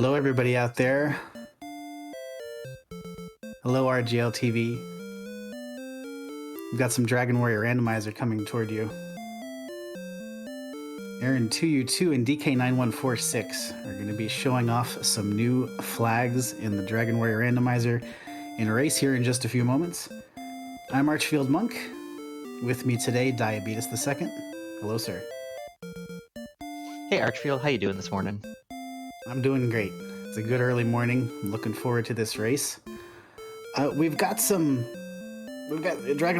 Hello everybody out there. Hello RGLtv. We've got some Dragon Warrior Randomizer coming toward you. Aaron2u2 and dk9146 are going to be showing off some new flags in the Dragon Warrior Randomizer in a race here in just a few moments. I'm Archfield Monk. With me today, Diabetes II. Hello, sir. Hey Archfield, how you doing this morning? I'm doing great. It's a good early morning. I'm looking forward to this race. We've got Dragon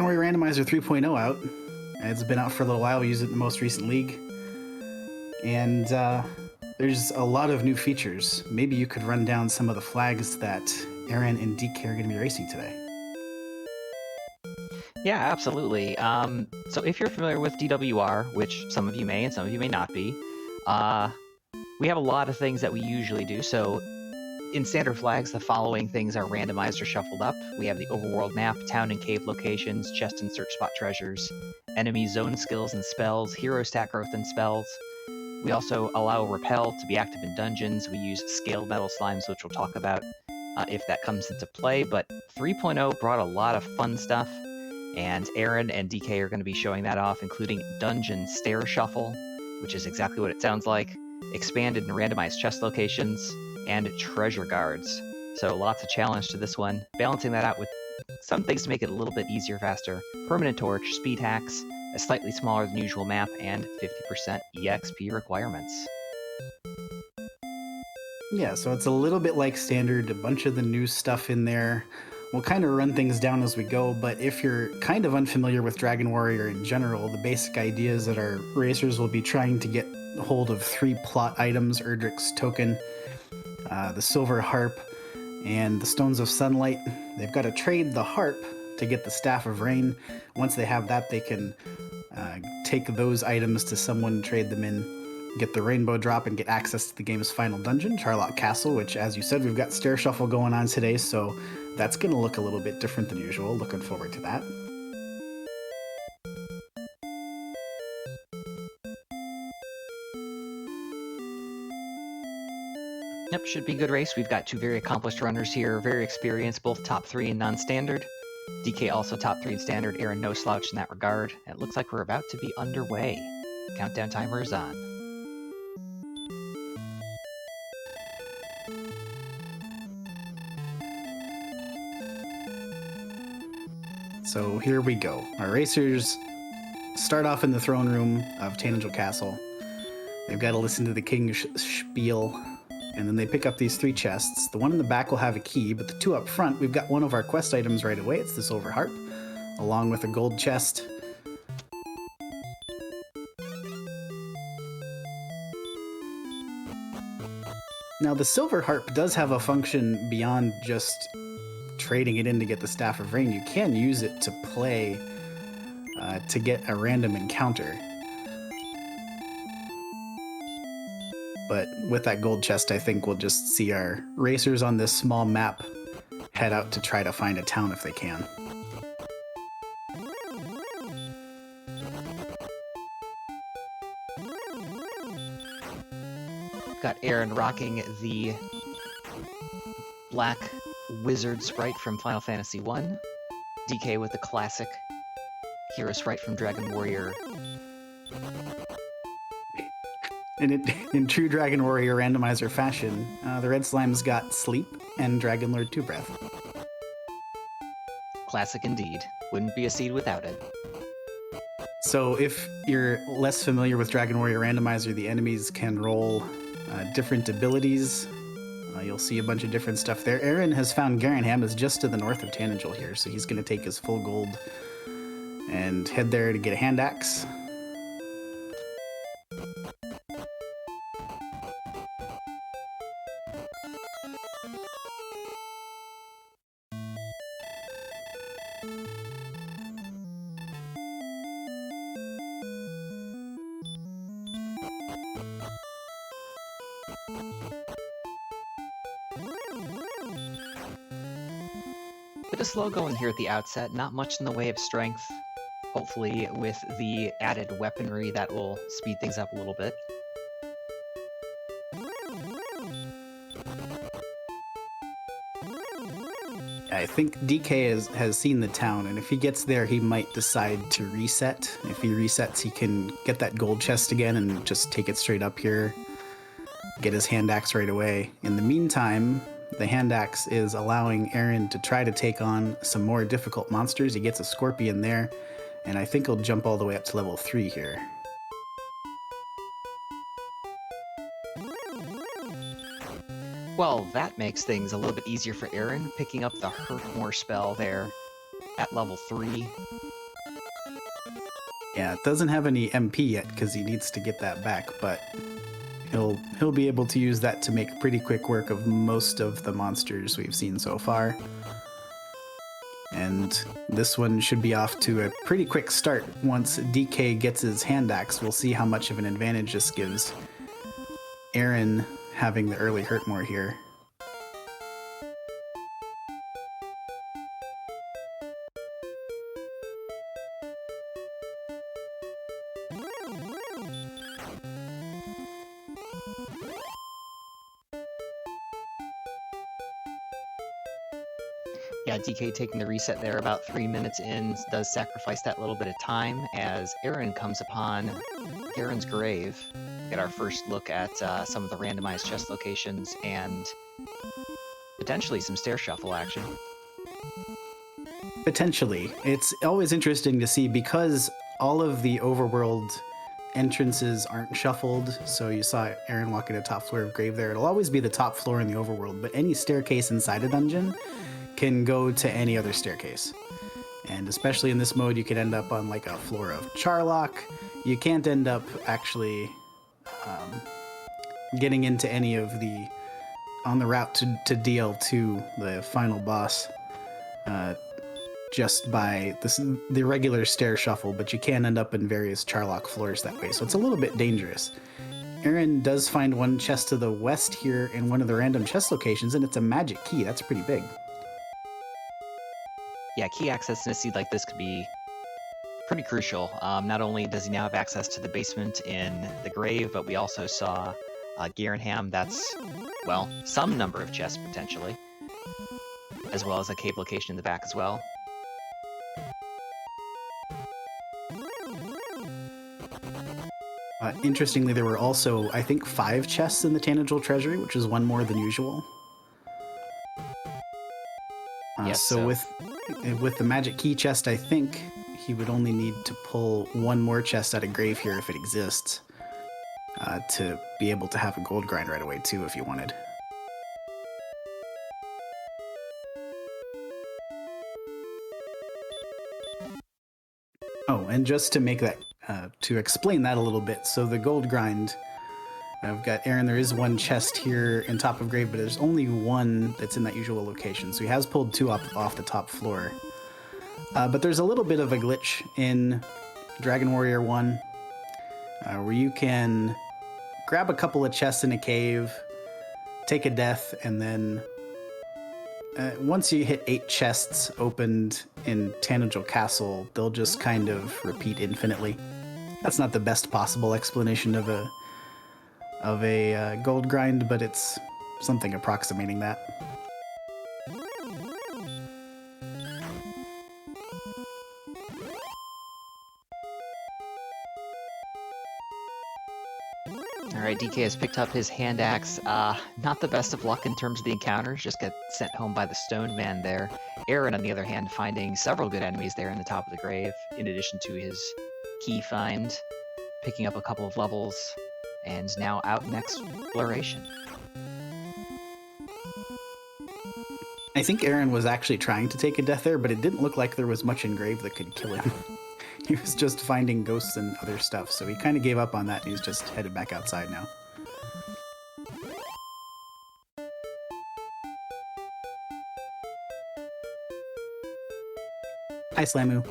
Warrior Randomizer 3.0 out. It's been out for a little while. We used it in the most recent league. And there's a lot of new features. Maybe you could run down some of the flags that Aaron and DK are going to be racing today. Yeah, absolutely. So if you're familiar with DWR, which some of you may and some of you may not be, we have a lot of things that we usually do. So in standard flags, the following things are randomized or shuffled up. We have the overworld map, town and cave locations, chest and search spot treasures, enemy zone skills and spells, hero stat growth and spells. We also allow repel to be active in dungeons. We use scaled metal slimes, which we'll talk about if that comes into play. But 3.0 brought a lot of fun stuff, and Aaron and DK are going to be showing that off, including Dungeon Stair Shuffle, which is exactly what it sounds like, expanded and randomized chest locations, and treasure guards. So lots of challenge to this one. Balancing that out with some things to make it a little bit easier, faster. Permanent torch, speed hacks, a slightly smaller than usual map, and 50% EXP requirements. Yeah, so it's a little bit like standard, a bunch of the new stuff in there. We'll kind of run things down as we go, but if you're kind of unfamiliar with Dragon Warrior in general, the basic idea is that our racers will be trying to get hold of 3 plot items: Erdrick's Token, the Silver Harp, and the Stones of Sunlight. They've got to trade the Harp to get the Staff of Rain. Once they have that, they can take those items to someone, trade them in, get the Rainbow Drop, and get access to the game's final dungeon, Charlotte Castle, which, as you said, we've got Stair Shuffle going on today, so that's going to look a little bit different than usual. Looking forward to that. Yep, should be a good race. We've got 2 very accomplished runners here, very experienced, both top 3 in non-standard. DK also top 3 in standard, Aaron no slouch in that regard. And it looks like we're about to be underway. Countdown timer is on. So here we go. Our racers start off in the throne room of Tanagel Castle. They've got to listen to the king's spiel, and then they pick up these 3 chests. The one in the back will have a key, but the 2 up front, we've got one of our quest items right away. It's the Silver Harp, along with a gold chest. Now, the Silver Harp does have a function beyond just trading it in to get the Staff of Rain. You can use it to play to get a random encounter. But with that gold chest, I think we'll just see our racers on this small map head out to try to find a town if they can. Got Aaron rocking the black wizard sprite from Final Fantasy I. DK with the classic hero sprite from Dragon Warrior. And in true Dragon Warrior Randomizer fashion, the red slime's got Sleep and Dragon Lord 2 Breath. Classic indeed. Wouldn't be a seed without it. So if you're less familiar with Dragon Warrior Randomizer, the enemies can roll different abilities. You'll see a bunch of different stuff there. Aaron has found Garanham is just to the north of Tanagel here, so he's going to take his full gold and head there to get a hand axe. Bit of slow going here at the outset, not much in the way of strength. Hopefully with the added weaponry that will speed things up a little bit. I think DK has seen the town, and if he gets there, he might decide to reset. If he resets, he can get that gold chest again and just take it straight up here, get his hand axe right away. In the meantime, the hand axe is allowing Aaron to try to take on some more difficult monsters. He gets a scorpion there, and I think he'll jump all the way up to level 3 here. Well, that makes things a little bit easier for Aaron, picking up the Hurt More spell there at level 3. Yeah, it doesn't have any MP yet because he needs to get that back, but he'll be able to use that to make pretty quick work of most of the monsters we've seen so far. And this one should be off to a pretty quick start. Once DK gets his hand axe, we'll see how much of an advantage this gives Aaron having the early hurt more here. Yeah, DK taking the reset there about 3 minutes in does sacrifice that little bit of time as Aaron comes upon Aaron's grave. Get our first look at some of the randomized chest locations and potentially some stair shuffle action. Potentially. It's always interesting to see because all of the overworld entrances aren't shuffled. So you saw Aaron walking to the top floor of grave there. It'll always be the top floor in the overworld, but any staircase inside a dungeon can go to any other staircase. And especially in this mode, you could end up on like a floor of Charlock. You can't end up actually getting into any of the on the route to DL2, the final boss, just by the regular stair shuffle, but you can end up in various Charlock floors that way, so it's a little bit dangerous. Aaron does find one chest to the west here in one of the random chest locations, and it's a magic key. That's pretty big. Yeah, key access in a seed like this could be pretty crucial. Not only does he now have access to the basement in the grave, but we also saw Garenham. That's, well, some number of chests potentially, as well as a cave location in the back as well. Interestingly, there were also, I think, 5 chests in the Tanager Treasury, which is one more than usual. Yes, so with the magic key chest, I think he would only need to pull one more chest out of grave here if it exists, to be able to have a gold grind right away too if you wanted. Oh, and just to make that, to explain that a little bit, so the gold grind, I've got Aaron, there is one chest here in top of grave, but there's only one that's in that usual location, so he has pulled 2 off the top floor. But there's a little bit of a glitch in Dragon Warrior 1, where you can grab a couple of chests in a cave, take a death, and then once you hit 8 chests opened in Tanagel Castle, they'll just kind of repeat infinitely. That's not the best possible explanation of a gold grind, but it's something approximating that. Alright, DK has picked up his hand axe. Not the best of luck in terms of the encounters, just get sent home by the stone man there. Aaron, on the other hand, finding several good enemies there in the top of the grave, in addition to his key find, picking up a couple of levels, and now out in exploration. I think Aaron was actually trying to take a death there, but it didn't look like there was much in grave that could kill him. He was just finding ghosts and other stuff, so he kind of gave up on that and he's just headed back outside now. Hi, Slamu.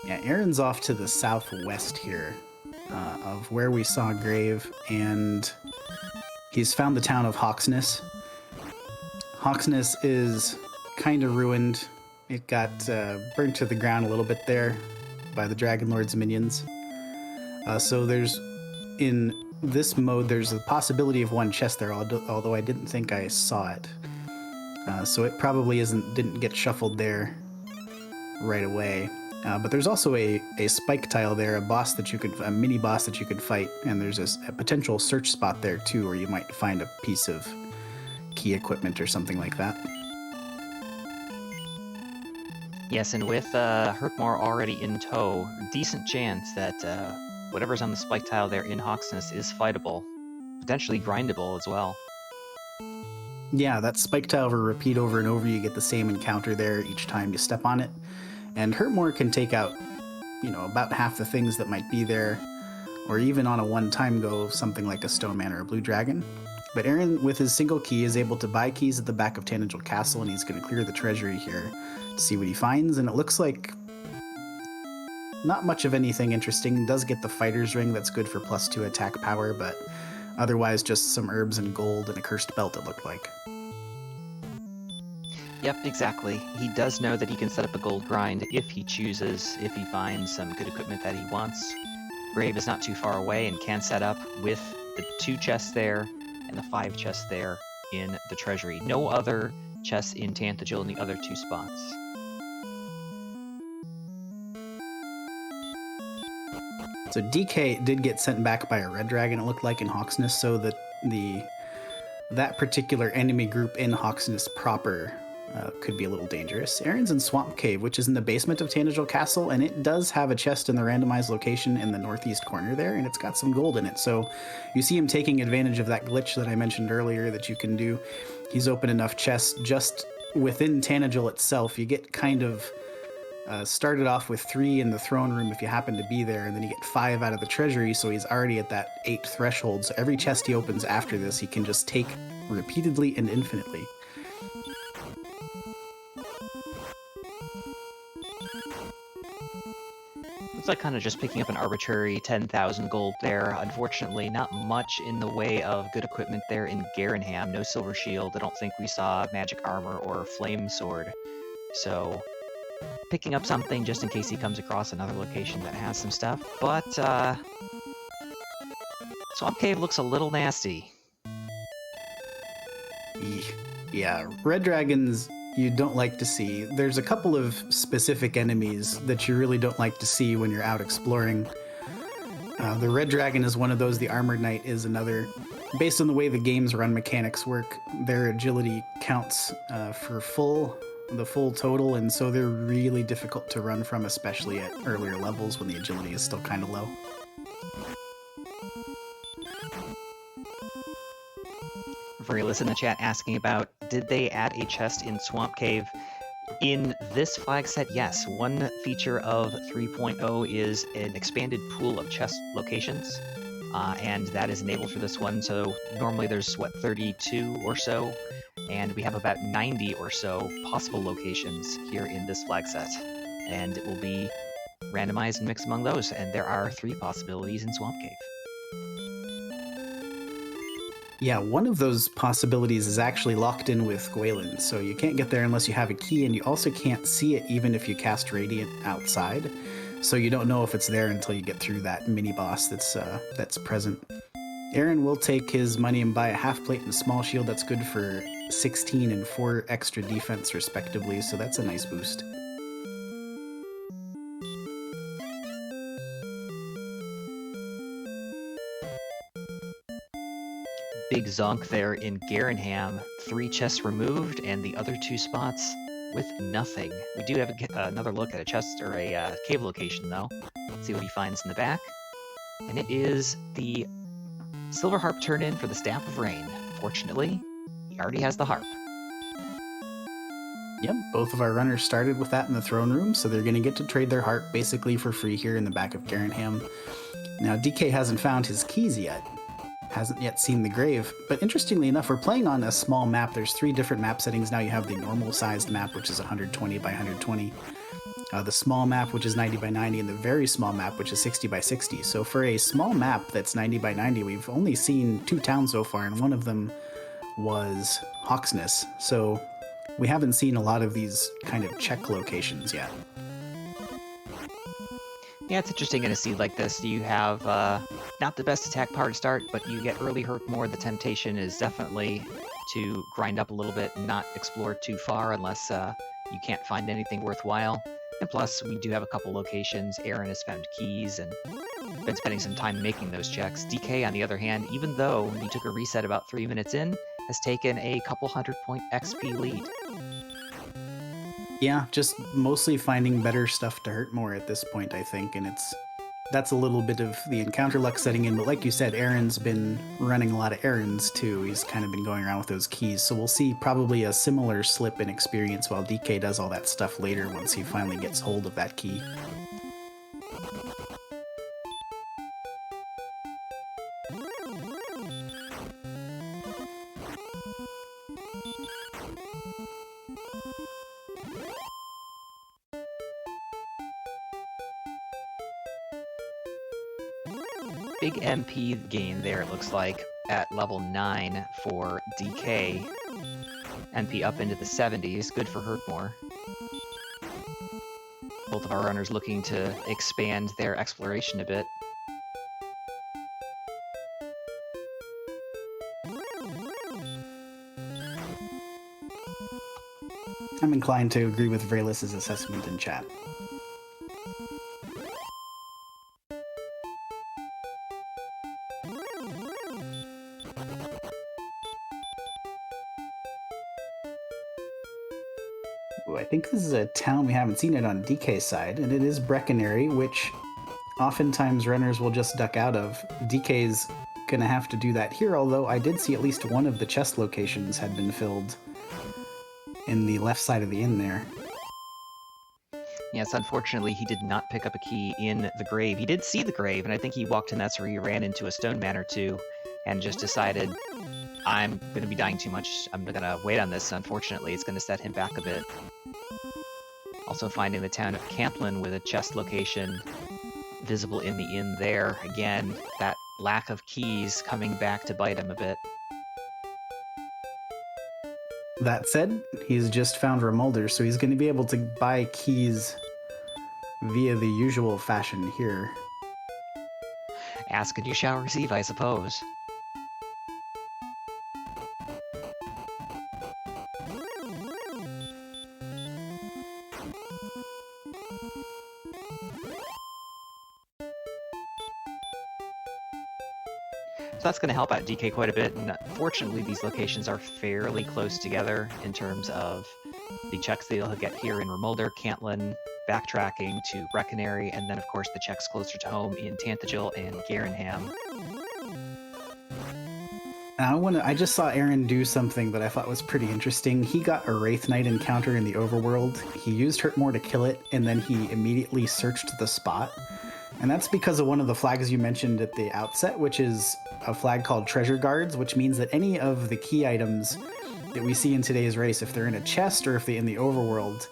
Yeah, Aaron's off to the southwest here of where we saw Grave, and he's found the town of Hawksness. Hawksness is kind of ruined. It got burnt to the ground a little bit there, by the Dragon Lord's minions. So there's, in this mode, there's a possibility of one chest there, although I didn't think I saw it. So it probably didn't get shuffled there right away. But there's also a spike tile there, a mini boss that you could fight, and there's a potential search spot there too, where you might find a piece of key equipment or something like that. Yes, and with Hurtmore already in tow, decent chance that whatever's on the spike tile there in Hawksness is fightable, potentially grindable as well. Yeah, that spike tile will repeat over and over. You get the same encounter there each time you step on it. And Hurtmore can take out, about half the things that might be there, or even on a one-time go, something like a Stone Man or a Blue Dragon. But Aaron, with his single key, is able to buy keys at the back of Tangential Castle, and he's going to clear the treasury here to see what he finds. And it looks like not much of anything interesting. It does get the Fighter's Ring that's good for +2 attack power, but otherwise just some herbs and gold and a cursed belt, it looked like. Yep, exactly. He does know that he can set up a gold grind if he chooses, if he finds some good equipment that he wants. Grave is not too far away and can set up with the 2 chests there and the 5 chests there in the treasury. No other chests in Tanthagil in the other 2 spots. So DK did get sent back by a red dragon, it looked like, in Hawksness, so that that particular enemy group in Hawksness proper could be a little dangerous. Aaron's in Swamp Cave, which is in the basement of Tangential Castle, and it does have a chest in the randomized location in the northeast corner there, and it's got some gold in it. So you see him taking advantage of that glitch that I mentioned earlier that you can do. He's opened enough chests just within Tangential itself. You get kind of started off with 3 in the throne room if you happen to be there, and then you get 5 out of the treasury, so he's already at that 8 threshold. So every chest he opens after this, he can just take repeatedly and infinitely. It's like kind of just picking up an arbitrary 10,000 gold there. Unfortunately, not much in the way of good equipment there in Garenham. No silver shield. I don't think we saw magic armor or flame sword. So, picking up something just in case he comes across another location that has some stuff. But, Swamp Cave looks a little nasty. Yeah, red dragons you don't like to see. There's a couple of specific enemies that you really don't like to see when you're out exploring. The red dragon is one of those, the armored knight is another. Based on the way the game's run mechanics work, their agility counts for the full total, and so they're really difficult to run from, especially at earlier levels when the agility is still kind of low. Varilis in the chat asking about, did they add a chest in Swamp Cave? In this flag set, yes. One feature of 3.0 is an expanded pool of chest locations, and that is enabled for this one. So normally there's, 32 or so, and we have about 90 or so possible locations here in this flag set. And it will be randomized and mixed among those, and there are 3 possibilities in Swamp Cave. Yeah, one of those possibilities is actually locked in with Gwaelin, so you can't get there unless you have a key, and you also can't see it even if you cast Radiant outside, so you don't know if it's there until you get through that mini-boss that's present. Aaron will take his money and buy a half plate and a small shield that's good for 16 and 4 extra defense respectively, so that's a nice boost. Big zonk there in Garenham. 3 chests removed, and the other 2 spots with nothing. We do have another look at a chest or a cave location, though. Let's see what he finds in the back. And it is the Silver Harp turn-in for the Staff of Rain. Fortunately, he already has the harp. Yep, both of our runners started with that in the throne room, so they're going to get to trade their harp basically for free here in the back of Garenham. Now, DK hasn't found his keys yet. Hasn't yet seen the grave, but interestingly enough, we're playing on a small map. There's 3 different map settings now. You have the normal sized map, which is 120 by 120, the small map, which is 90 by 90, and the very small map, which is 60 by 60. So for a small map that's 90 by 90, we've only seen 2 towns so far, and one of them was Hawksness. So we haven't seen a lot of these kind of check locations yet. Yeah, it's interesting in a seed like this. You have not the best attack power to start, but you get early hurt more. The temptation is definitely to grind up a little bit and not explore too far unless you can't find anything worthwhile. And plus, we do have a couple locations. Aaron has found keys and been spending some time making those checks. DK, on the other hand, even though he took a reset about 3 minutes in, has taken a couple 100-point XP lead. Yeah, just mostly finding better stuff to hurt more at this point, I think, and that's a little bit of the encounter luck setting in, but like you said, Aaron's been running a lot of errands too. He's kind of been going around with those keys, so we'll see probably a similar slip in experience while DK does all that stuff later once he finally gets hold of that key. Big MP gain there, it looks like, at level 9 for DK. MP up into the 70s, good for Hurtmore. Both of our runners looking to expand their exploration a bit. I'm inclined to agree with Vrelis' assessment in chat. Ooh, I think this is a town we haven't seen it on DK's side, and it is Brecconary, which oftentimes runners will just duck out of. DK's gonna have to do that here, although I did see at least one of the chest locations had been filled in the left side of the inn there. Yes, unfortunately, he did not pick up a key in the grave. He did see the grave, and I think he walked in, that's where he ran into a stone man or two, and just decided, I'm going to be dying too much, I'm going to wait on this. Unfortunately, it's going to set him back a bit. Also finding the town of Camplin with a chest location visible in the inn there. Again, that lack of keys coming back to bite him a bit. That said, he's just found Remolder, so he's going to be able to buy keys via the usual fashion here. Ask and you shall receive, I suppose. So that's going to help out DK quite a bit, and fortunately these locations are fairly close together in terms of the checks that he'll get here in Remolder, Cantlin, backtracking to Brecconary, and then of course the checks closer to home in Tantagel and Garenham. I just saw Aaron do something that I thought was pretty interesting. He got a Wraith Knight encounter in the overworld. He used Hurtmore to kill it, and then he immediately searched the spot. And that's because of one of the flags you mentioned at the outset, which is a flag called Treasure Guards, which means that any of the key items that we see in today's race, if they're in a chest or if they're in the overworld,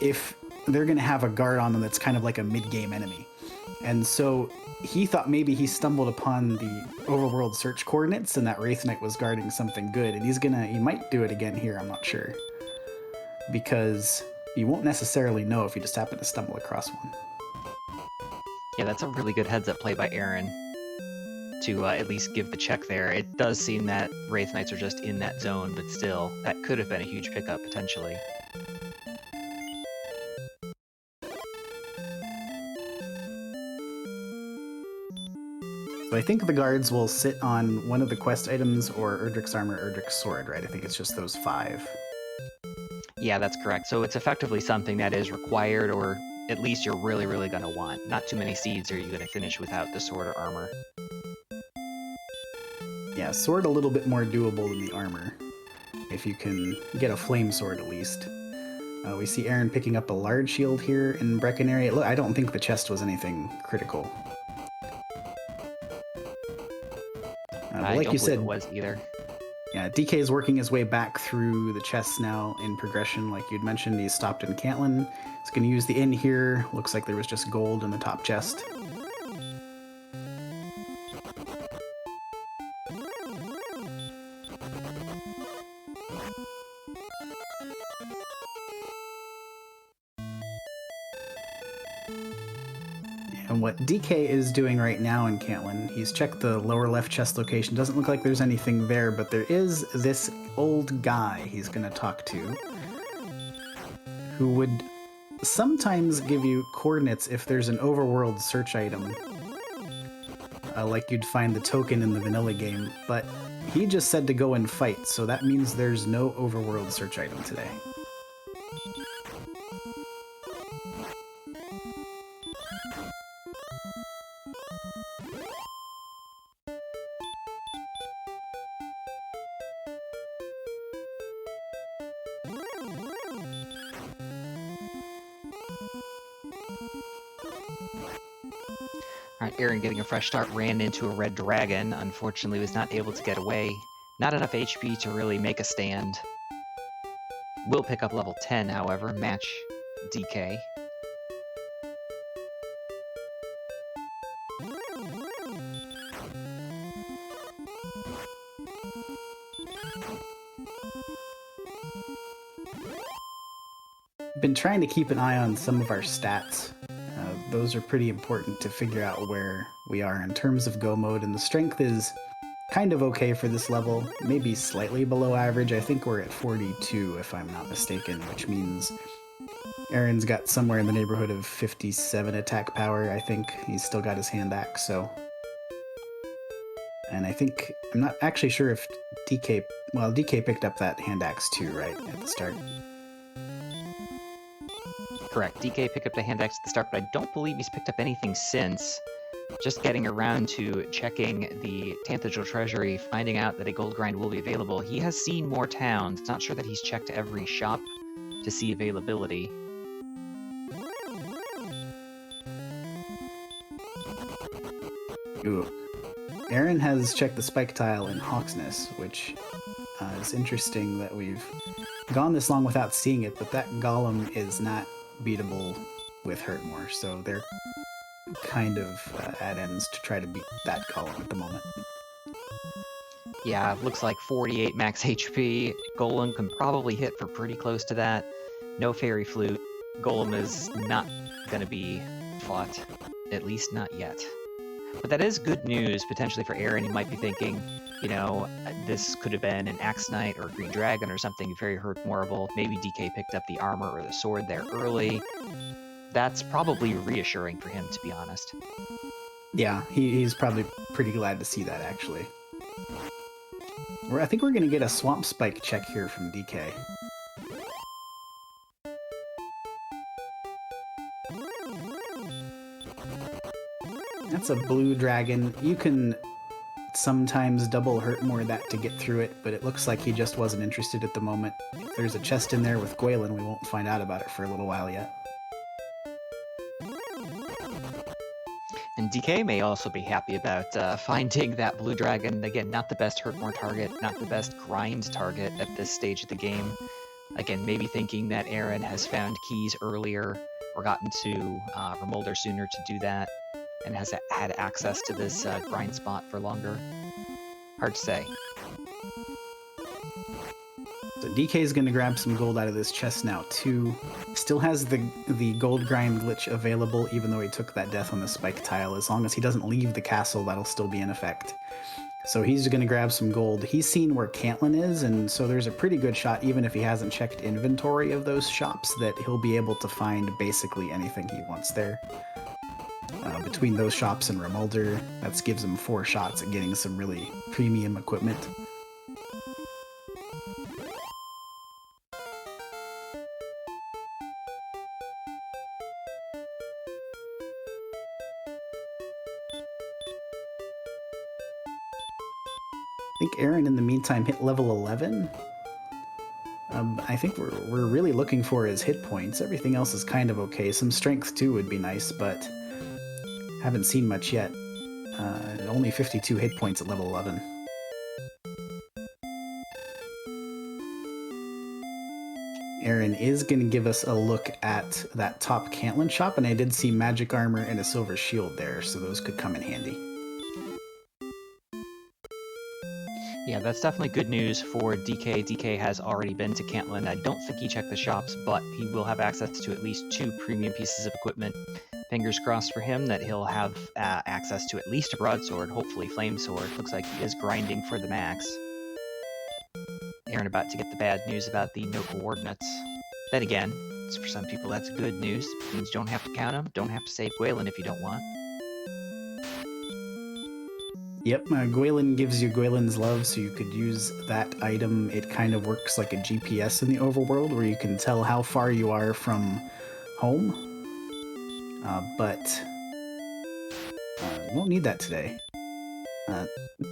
if they're going to have a guard on them that's kind of like a mid-game enemy. And so he thought maybe he stumbled upon the overworld search coordinates and that Wraith Knight was guarding something good, and he might do it again here, I'm not sure. Because you won't necessarily know if you just happen to stumble across one. Yeah, that's a really good heads-up play by Aaron to at least give the check there. It does seem that Wraith Knights are just in that zone, but still, that could have been a huge pickup, potentially. So I think the guards will sit on one of the quest items or Erdrick's Armor, Erdrick's Sword, right? I think it's just those 5. Yeah, that's correct. So it's effectively something that is required, or at least you're really, really going to want. Not too many seeds are you going to finish without the sword or armor. Yeah, sword a little bit more doable than the armor, if you can get a flame sword at least. We see Aaron picking up a large shield here in Brecconary. Look, I don't think the chest was anything critical. I like don't you believe said, it was either. Yeah, DK is working his way back through the chests now in progression. Like you'd mentioned, he stopped in Cantlin. He's going to use the inn here. Looks like there was just gold in the top chest. And what DK is doing right now in Cantlin, he's checked the lower left chest location. Doesn't look like there's anything there, but there is this old guy he's going to talk to, who would sometimes give you coordinates if there's an overworld search item, like you'd find the token in the vanilla game, but he just said to go and fight, so that means there's no overworld search item today. Alright, Aaron getting a fresh start, ran into a red dragon. Unfortunately was not able to get away. Not enough HP to really make a stand. Will pick up level 10, however, match DK. Been trying to keep an eye on some of our stats. Those are pretty important to figure out where we are in terms of go mode, and the strength is kind of okay for this level, maybe slightly below average. I think we're at 42 if I'm not mistaken, which means Aaron's got somewhere in the neighborhood of 57 attack power. I think he's still got his hand axe, so... And I think, I'm not actually sure if DK, well, DK picked up that hand axe too, right, at the start? Correct. DK picked up the hand axe at the start, but I don't believe he's picked up anything since. Just getting around to checking the Tanthagil Treasury, finding out that a gold grind will be available. He has seen more towns. Not sure that he's checked every shop to see availability. Ooh. Aaron has checked the spike tile in Hawksness, which is interesting that we've gone this long without seeing it, but that golem is not beatable with Hurtmore, so they're kind of at ends to try to beat that golem at the moment. Yeah, looks like 48 max HP. Golem can probably hit for pretty close to that. No Fairy Flute. Golem is not going to be fought, at least not yet. But that is good news, potentially, for Aaron. He might be thinking, you know, this could have been an Axe Knight or a Green Dragon or something very Hurtmoreable. Maybe DK picked up the armor or the sword there early. That's probably reassuring for him, to be honest. Yeah, he's probably pretty glad to see that, actually. I think we're going to get a Swamp Spike check here from DK. That's a blue dragon. You can sometimes double Hurtmore that to get through it, but it looks like he just wasn't interested at the moment. If there's a chest in there with Gwaelin, we won't find out about it for a little while yet. And DK may also be happy about finding that blue dragon. Again, not the best Hurtmore target, not the best grind target at this stage of the game. Again, maybe thinking that Aaron has found keys earlier or gotten to Remolder sooner to do that, and has had access to this grind spot for longer. Hard to say. So DK's going to grab some gold out of this chest now, too. Still has the gold grind glitch available, even though he took that death on the spike tile. As long as he doesn't leave the castle, that'll still be in effect. So he's going to grab some gold. He's seen where Cantlin is, and so there's a pretty good shot, even if he hasn't checked inventory of those shops, that he'll be able to find basically anything he wants there. Between those shops and Remolder, that gives him 4 shots at getting some really premium equipment. I think Aaron, in the meantime, hit level 11. I think we're really looking for his hit points. Everything else is kind of okay. Some strength, too, would be nice, but haven't seen much yet. Only 52 hit points at level 11. Aaron is going to give us a look at that top Cantlin shop, and I did see magic armor and a silver shield there, so those could come in handy. Yeah, that's definitely good news for DK. DK has already been to Cantlin. I don't think he checked the shops, but he will have access to at least 2 premium pieces of equipment, fingers crossed for him that he'll have access to at least a broadsword, hopefully flame sword. Looks like he is grinding for the max. Aaron about to get the bad news about the no coordinates. Then again, for some people that's good news. It means you don't have to count them, don't have to save Gwaelin if you don't want. Yep, Gwaelin gives you Gwaelin's love, so you could use that item. It kind of works like a GPS in the overworld, where you can tell how far you are from home. But you won't need that today.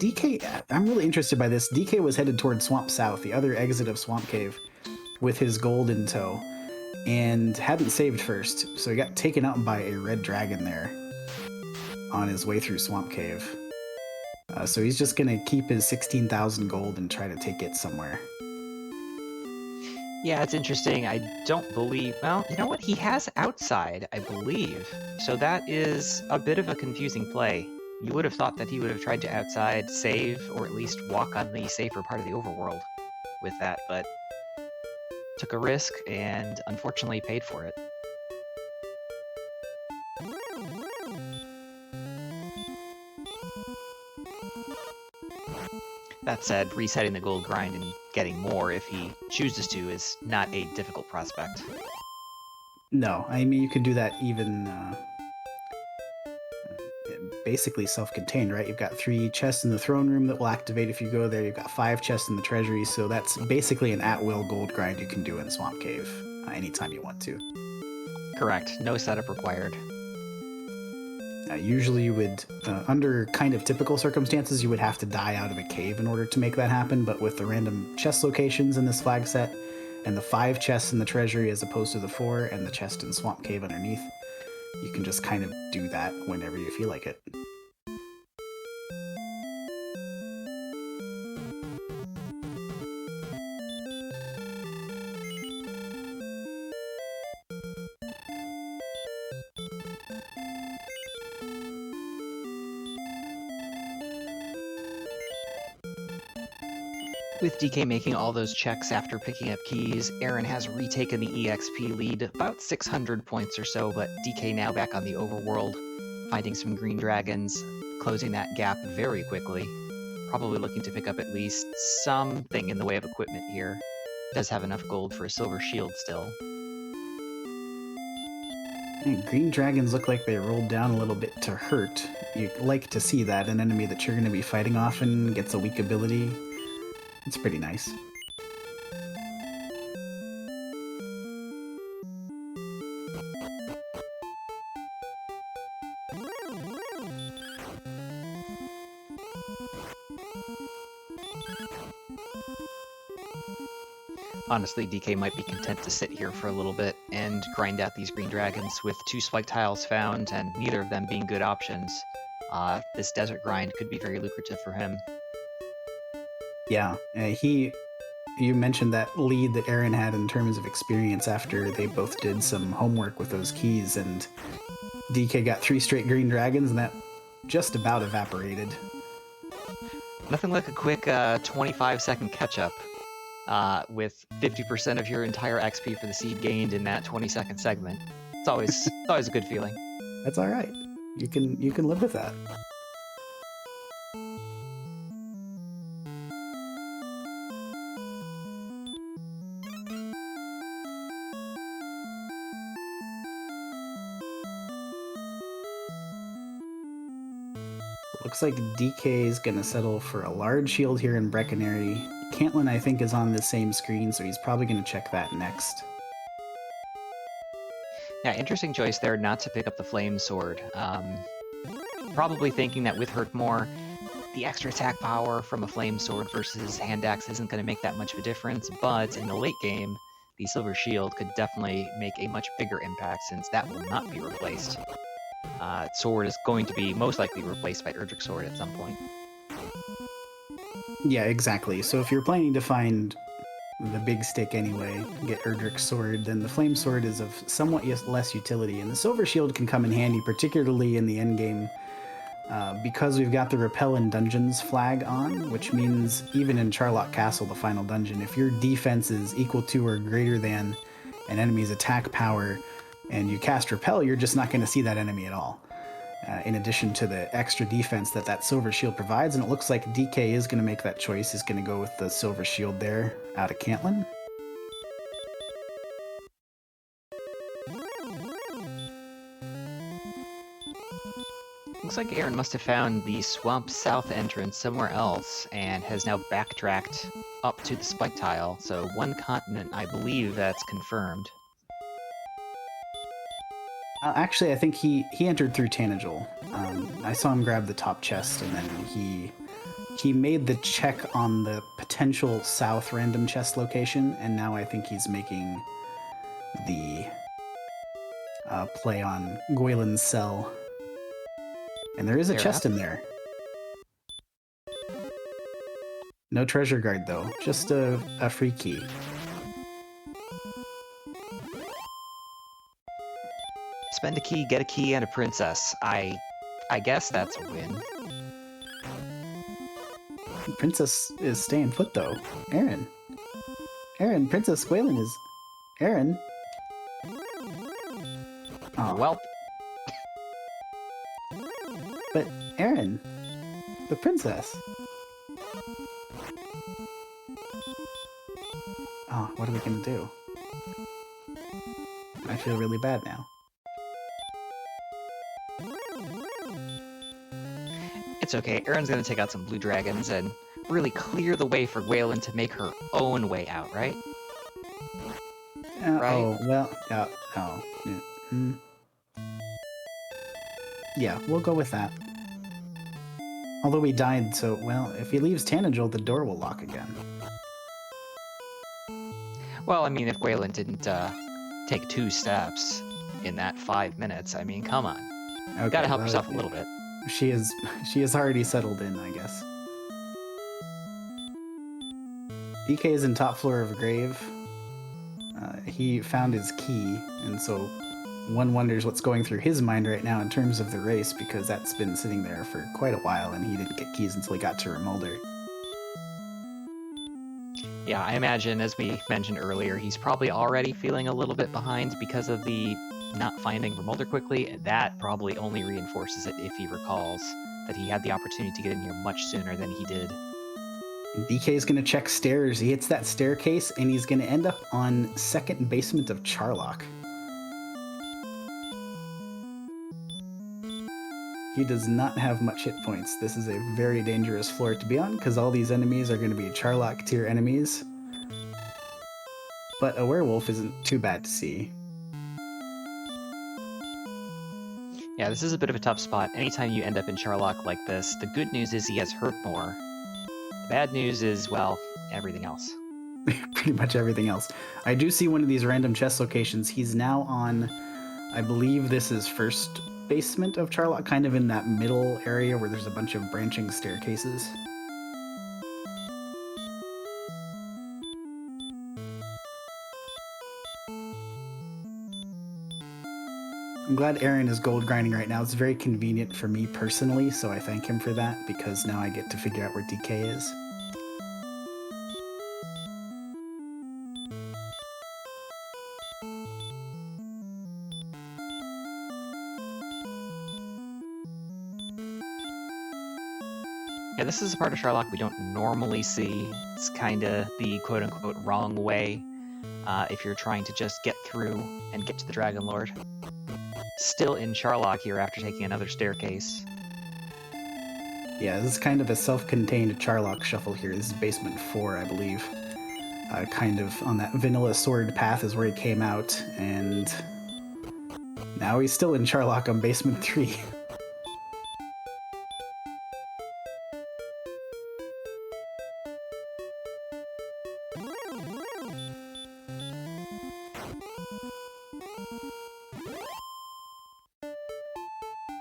DK, I'm really interested by this. DK was headed towards Swamp South, the other exit of Swamp Cave, with his gold in tow, and hadn't saved first, so he got taken out by a red dragon there on his way through Swamp Cave. So he's just going to keep his 16,000 gold and try to take it somewhere. Yeah, it's interesting. I don't believe... Well, you know what? He has outside, I believe. So that is a bit of a confusing play. You would have thought that he would have tried to outside save, or at least walk on the safer part of the overworld with that, but took a risk and unfortunately paid for it. That said, resetting the gold grind and getting more if he chooses to is not a difficult prospect. No, I mean, you could do that even basically self-contained, right? You've got 3 chests in the throne room that will activate if you go there. You've got 5 chests in the treasury, so that's basically an at-will gold grind you can do in Swamp Cave anytime you want to. Correct. No setup required. Usually you would, under kind of typical circumstances, you would have to die out of a cave in order to make that happen, but with the random chest locations in this flag set, and the 5 chests in the treasury as opposed to the 4, and the chest in Swamp Cave underneath, you can just kind of do that whenever you feel like it. With DK making all those checks after picking up keys, Aaron has retaken the EXP lead, about 600 points or so, but DK now back on the overworld, finding some green dragons, closing that gap very quickly. Probably looking to pick up at least something in the way of equipment here. Does have enough gold for a silver shield still. Green dragons look like they rolled down a little bit to hurt. You like to see that. An enemy that you're going to be fighting often gets a weak ability. It's pretty nice. Honestly, DK might be content to sit here for a little bit and grind out these green dragons with 2 spike tiles found and neither of them being good options. This desert grind could be very lucrative for him. Yeah, you mentioned that lead that Aaron had in terms of experience after they both did some homework with those keys, and DK got 3 straight green dragons, and that just about evaporated. Nothing like a quick 25-second catch-up with 50% of your entire XP for the seed gained in that 20-second segment. It's always a good feeling. That's all right. You can live with that. Looks like DK is going to settle for a large shield here in Brecconary. Cantlin, I think, is on the same screen, so he's probably going to check that next. Yeah, interesting choice there not to pick up the flame sword. Probably thinking that with Hurtmore, the extra attack power from a flame sword versus hand axe isn't going to make that much of a difference, but in the late game, the silver shield could definitely make a much bigger impact since that will not be replaced. Sword is going to be most likely replaced by Erdrick's sword at some point. Yeah, exactly. So if you're planning to find the big stick anyway, get Erdrick's sword, then the flame sword is of somewhat less utility, and the silver shield can come in handy, particularly in the endgame, because we've got the Repel in Dungeons flag on, which means even in Charlock Castle, the final dungeon, if your defense is equal to or greater than an enemy's attack power, and you cast Repel, you're just not going to see that enemy at all. In addition to the extra defense that Silver Shield provides, and it looks like DK is going to make that choice. He's going to go with the Silver Shield there out of Cantlin. Looks like Aaron must have found the Swamp South entrance somewhere else and has now backtracked up to the spike tile. So one continent, I believe that's confirmed. Actually, I think he entered through Tanagel. I saw him grab the top chest, and then he made the check on the potential south random chest location, and now I think he's making the play on Gwylin's cell. And there is a chest in there. No treasure guard, though. Just a free key. Spend a key, get a key, and a princess. I guess that's a win. Princess is staying put, though. Aaron, Princess Gwylin is... Aaron. Oh. Well. But, Aaron, the princess. Oh, what are we gonna do? I feel really bad now. It's okay. Aaron's gonna take out some blue dragons and really clear the way for Gwylin to make her own way out, right? Right? Oh, well, yeah, we'll go with that. Although he died, so, well, if he leaves Tanagel, the door will lock again. Well, I mean, if Gwylin didn't take 2 steps in that 5 minutes, I mean, come on. Okay, You gotta help yourself a little bit. She is already settled in, I guess. DK is in top floor of a grave. He found his key, and so one wonders what's going through his mind right now in terms of the race, because that's been sitting there for quite a while, and he didn't get keys until he got to Remolder. Yeah, I imagine, as we mentioned earlier, he's probably already feeling a little bit behind because of the not finding Remolder quickly, and that probably only reinforces it if he recalls that he had the opportunity to get in here much sooner than he did. DK is going to check stairs. He hits that staircase, and he's going to end up on second basement of Charlock. He does not have much hit points. This is a very dangerous floor to be on, because all these enemies are going to be Charlock tier enemies. But a werewolf isn't too bad to see. Yeah, this is a bit of a tough spot. Anytime you end up in Charlock like this, the good news is he has hurt more. The bad news is, well, everything else. Pretty much everything else. I do see one of these random chest locations. He's now on, I believe this is first basement of Charlock, kind of in that middle area where there's a bunch of branching staircases. I'm glad Aaron is gold grinding right now. It's very convenient for me personally, so I thank him for that, because now I get to figure out where DK is. Yeah, this is a part of Charlock we don't normally see. It's kind of the quote-unquote wrong way if you're trying to just get through and get to the Dragon Lord. Still in Charlock here after taking another staircase. Yeah, this is kind of a self-contained Charlock shuffle here. This is basement 4, I believe. Kind of on that vanilla sword path is where he came out, and now he's still in Charlock on basement 3.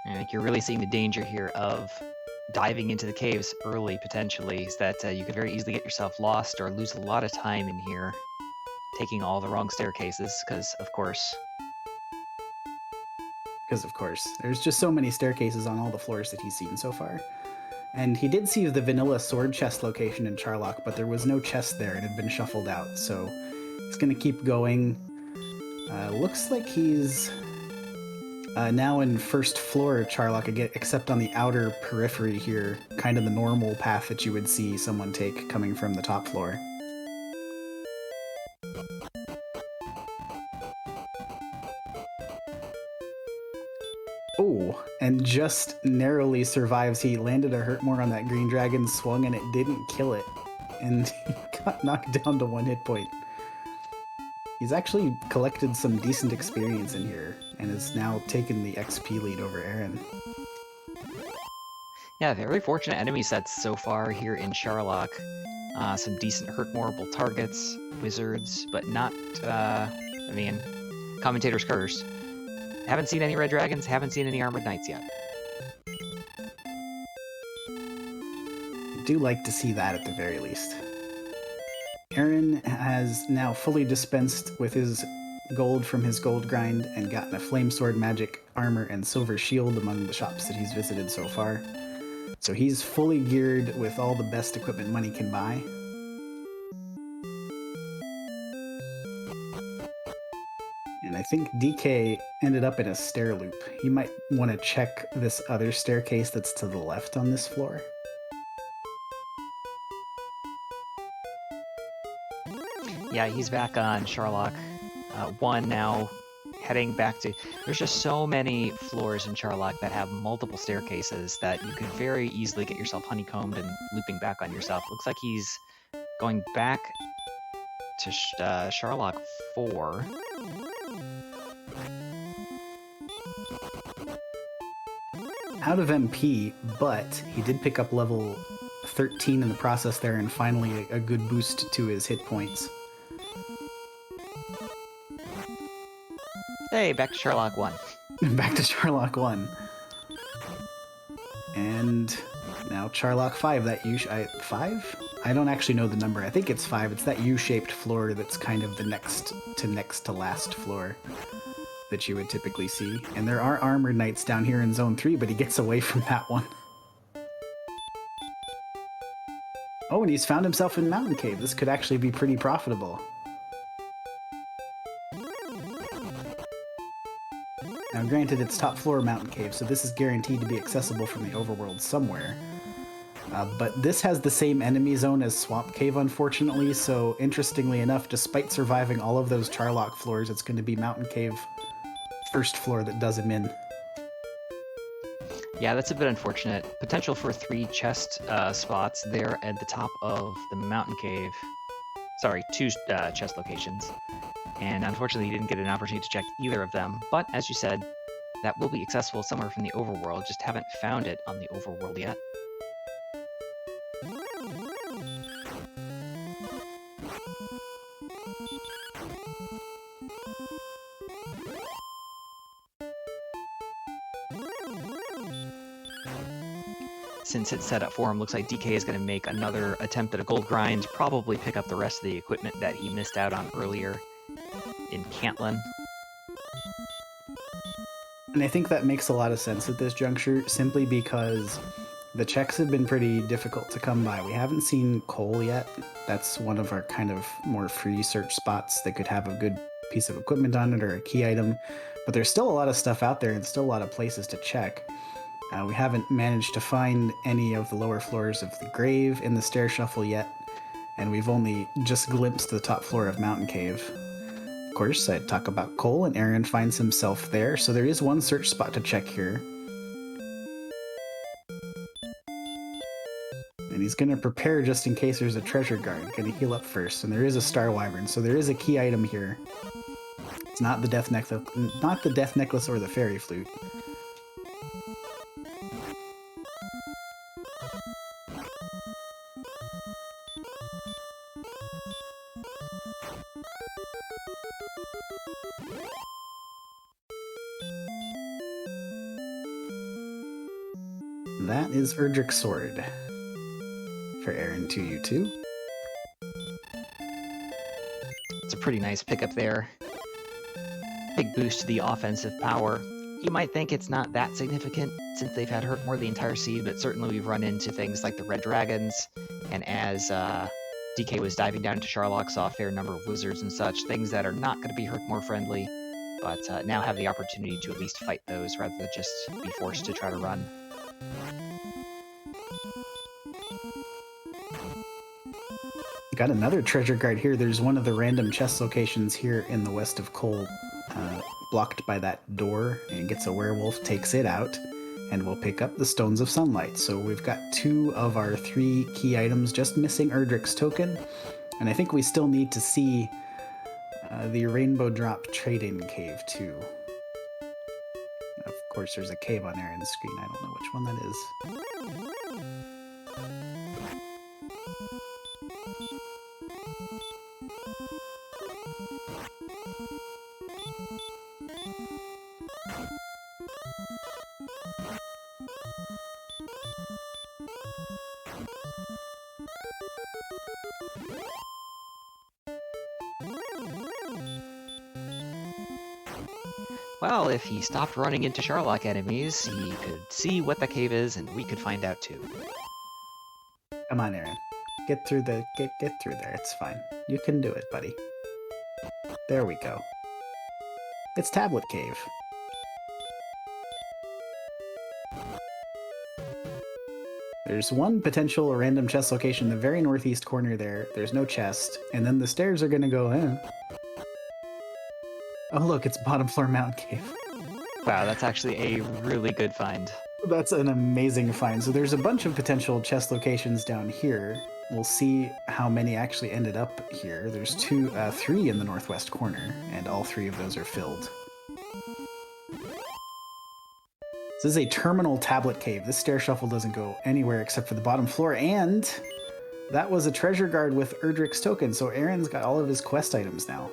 I think you're really seeing the danger here of diving into the caves early, potentially, is that you could very easily get yourself lost or lose a lot of time in here, taking all the wrong staircases, because, of course... There's just so many staircases on all the floors that he's seen so far. And he did see the vanilla sword chest location in Charlock, but there was no chest there. It had been shuffled out, so he's going to keep going. Looks like he's now in first floor Charlock, except on the outer periphery here, kind of the normal path that you would see someone take coming from the top floor. Oh, and just narrowly survives. He landed a hurt more on that green dragon, swung, and it didn't kill it. And he got knocked down to 1 hit point. He's actually collected some decent experience in here, and has now taken the XP lead over Aaron. Yeah, very fortunate enemy sets so far here in Charlock. Some decent hurt-moreable targets, wizards, but not, Commentator's Curse. Haven't seen any red dragons, haven't seen any armored knights yet. I do like to see that at the very least. Aaron has now fully dispensed with his gold from his gold grind and gotten a flame sword, magic armor, and silver shield among the shops that he's visited so far. So he's fully geared with all the best equipment money can buy. And I think DK ended up in a stair loop. He might want to check this other staircase that's to the left on this floor. Yeah, he's back on Charlock 1 now, heading back to... There's just so many floors in Charlock that have multiple staircases that you could very easily get yourself honeycombed and looping back on yourself. Looks like he's going back to Charlock 4. Out of MP, but he did pick up level 13 in the process there, and finally a good boost to his hit points. Hey, back to Charlock 1. Back to Charlock 1. And now Charlock 5, that U-5? I don't actually know the number. I think it's 5. It's that U-shaped floor that's kind of the next to last floor that you would typically see. And there are armored knights down here in Zone 3, but he gets away from that one. Oh, and he's found himself in Mountain Cave. This could actually be pretty profitable. Now granted, it's top floor Mountain Cave, so this is guaranteed to be accessible from the overworld somewhere. But this has the same enemy zone as Swamp Cave, unfortunately, so interestingly enough, despite surviving all of those Charlock floors, it's going to be Mountain Cave first floor that does him in. Yeah, that's a bit unfortunate. Potential for 3 chest spots there at the top of the Mountain Cave. Sorry, 2 chest locations. And unfortunately, you didn't get an opportunity to check either of them. But, as you said, that will be accessible somewhere from the overworld. Just haven't found it on the overworld yet. Since it's set up for him, looks like DK is going to make another attempt at a gold grind, probably pick up the rest of the equipment that he missed out on earlier in Cantlin. And I think that makes a lot of sense at this juncture, simply because the checks have been pretty difficult to come by. We haven't seen coal yet. That's one of our kind of more free search spots that could have a good piece of equipment on it or a key item. But there's still a lot of stuff out there and still a lot of places to check. We haven't managed to find any of the lower floors of the grave in the stair shuffle yet, and we've only just glimpsed the top floor of Mountain Cave. Of course, I'd talk about coal, and Aaron finds himself there, so there is one search spot to check here. And he's going to prepare just in case there's a treasure guard. Going to heal up first, and there is a Star Wyvern, so there is a key item here. It's not the death necklace or the fairy flute. That is Erdrick's sword for aaron2u2. It's a pretty nice pickup there. Big boost to the offensive power. You might think it's not that significant since they've had hurt more the entire seed, but certainly we've run into things like the red dragons, and as DK was diving down into Sharlock, saw a fair number of wizards and such, things that are not going to be Herkmore friendly, but now have the opportunity to at least fight those rather than just be forced to try to run. Got another treasure guard here. There's one of the random chest locations here in the west of Cole, blocked by that door, and gets a werewolf, takes it out, and we'll pick up the Stones of Sunlight. So we've got 2 of our 3 key items, just missing Erdrick's token, and I think we still need to see the Rainbow Drop Trade-In Cave too. Of course, there's a cave on Aaron's screen. I don't know which one that is. Well, if he stopped running into Sharlock enemies, he could see what the cave is, and we could find out too. Come on, Aaron. Get through the get through there. It's fine. You can do it, buddy. There we go. It's Tablet Cave. There's one potential random chest location in the very northeast corner there. There's no chest, and then the stairs are gonna go in. Oh look, it's bottom floor mountain cave. Wow, that's actually a really good find. That's an amazing find. So there's a bunch of potential chest locations down here. We'll see how many actually ended up here. There's 3 in the northwest corner, and all 3 of those are filled. This is a terminal tablet cave. This stair shuffle doesn't go anywhere except for the bottom floor, and that was a treasure guard with Erdrick's token, so Aaron's got all of his quest items now.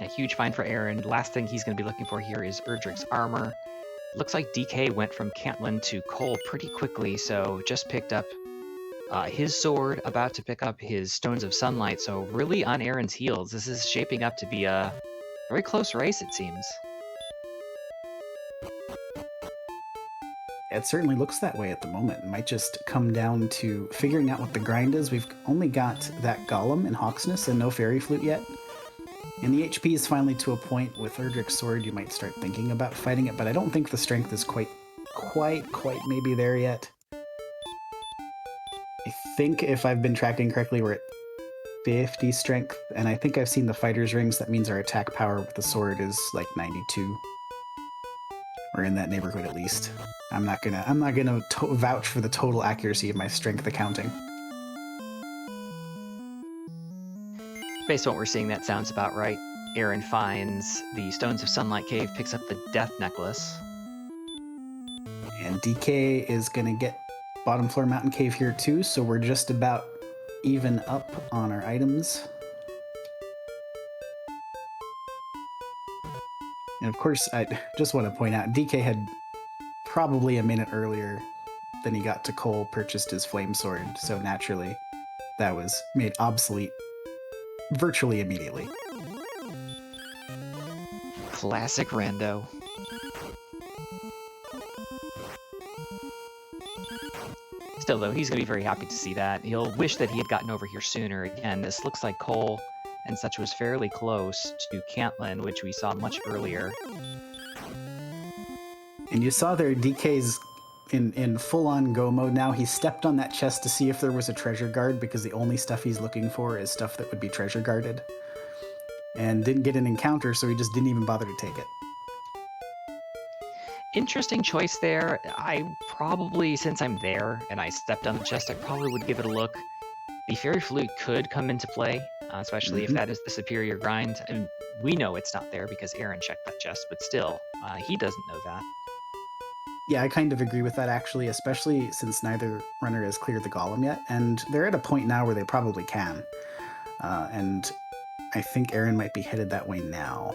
A huge find for Aaron. Last thing he's going to be looking for here is Erdrick's armor. Looks like DK went from Cantlin to Cole pretty quickly, so just picked up his sword, about to pick up his Stones of Sunlight, so really on Aaron's heels. This is shaping up to be a very close race, it seems. It certainly looks that way at the moment. It might just come down to figuring out what the grind is. We've only got that Golem in Hawksness and no Fairy Flute yet. And the HP is finally to a point with Erdrick's sword you might start thinking about fighting it, but I don't think the strength is quite maybe there yet. I think if I've been tracking correctly, we're at 50 strength, and I think I've seen the fighter's rings. That means our attack power with the sword is like 92. Or in that neighborhood at least. I'm not gonna vouch for the total accuracy of my strength accounting. Based on what we're seeing, that sounds about right. Aaron finds the Stones of Sunlight Cave, picks up the Death Necklace. And DK is going to get bottom floor mountain cave here too, so we're just about even up on our items. And of course, I just want to point out, DK had probably a minute earlier than he got to Cole purchased his flame sword, so naturally that was made obsolete virtually immediately. Classic rando. Still, though, he's going to be very happy to see that. He'll wish that he had gotten over here sooner. Again, this looks like Cole and such was fairly close to Cantlin, which we saw much earlier. And you saw there DK's in full-on go mode now. He stepped on that chest to see if there was a treasure guard, because the only stuff he's looking for is stuff that would be treasure guarded. And didn't get an encounter, so he just didn't even bother to take it. Interesting choice there. I probably, since I'm there and I stepped on the chest, I probably would give it a look. The Fairy Flute could come into play, especially if that is the superior grind. And we know it's not there because Aaron checked that chest, but still, he doesn't know that. Yeah, I kind of agree with that, actually, especially since neither runner has cleared the Golem yet, and they're at a point now where they probably can. And I think Aaron might be headed that way now.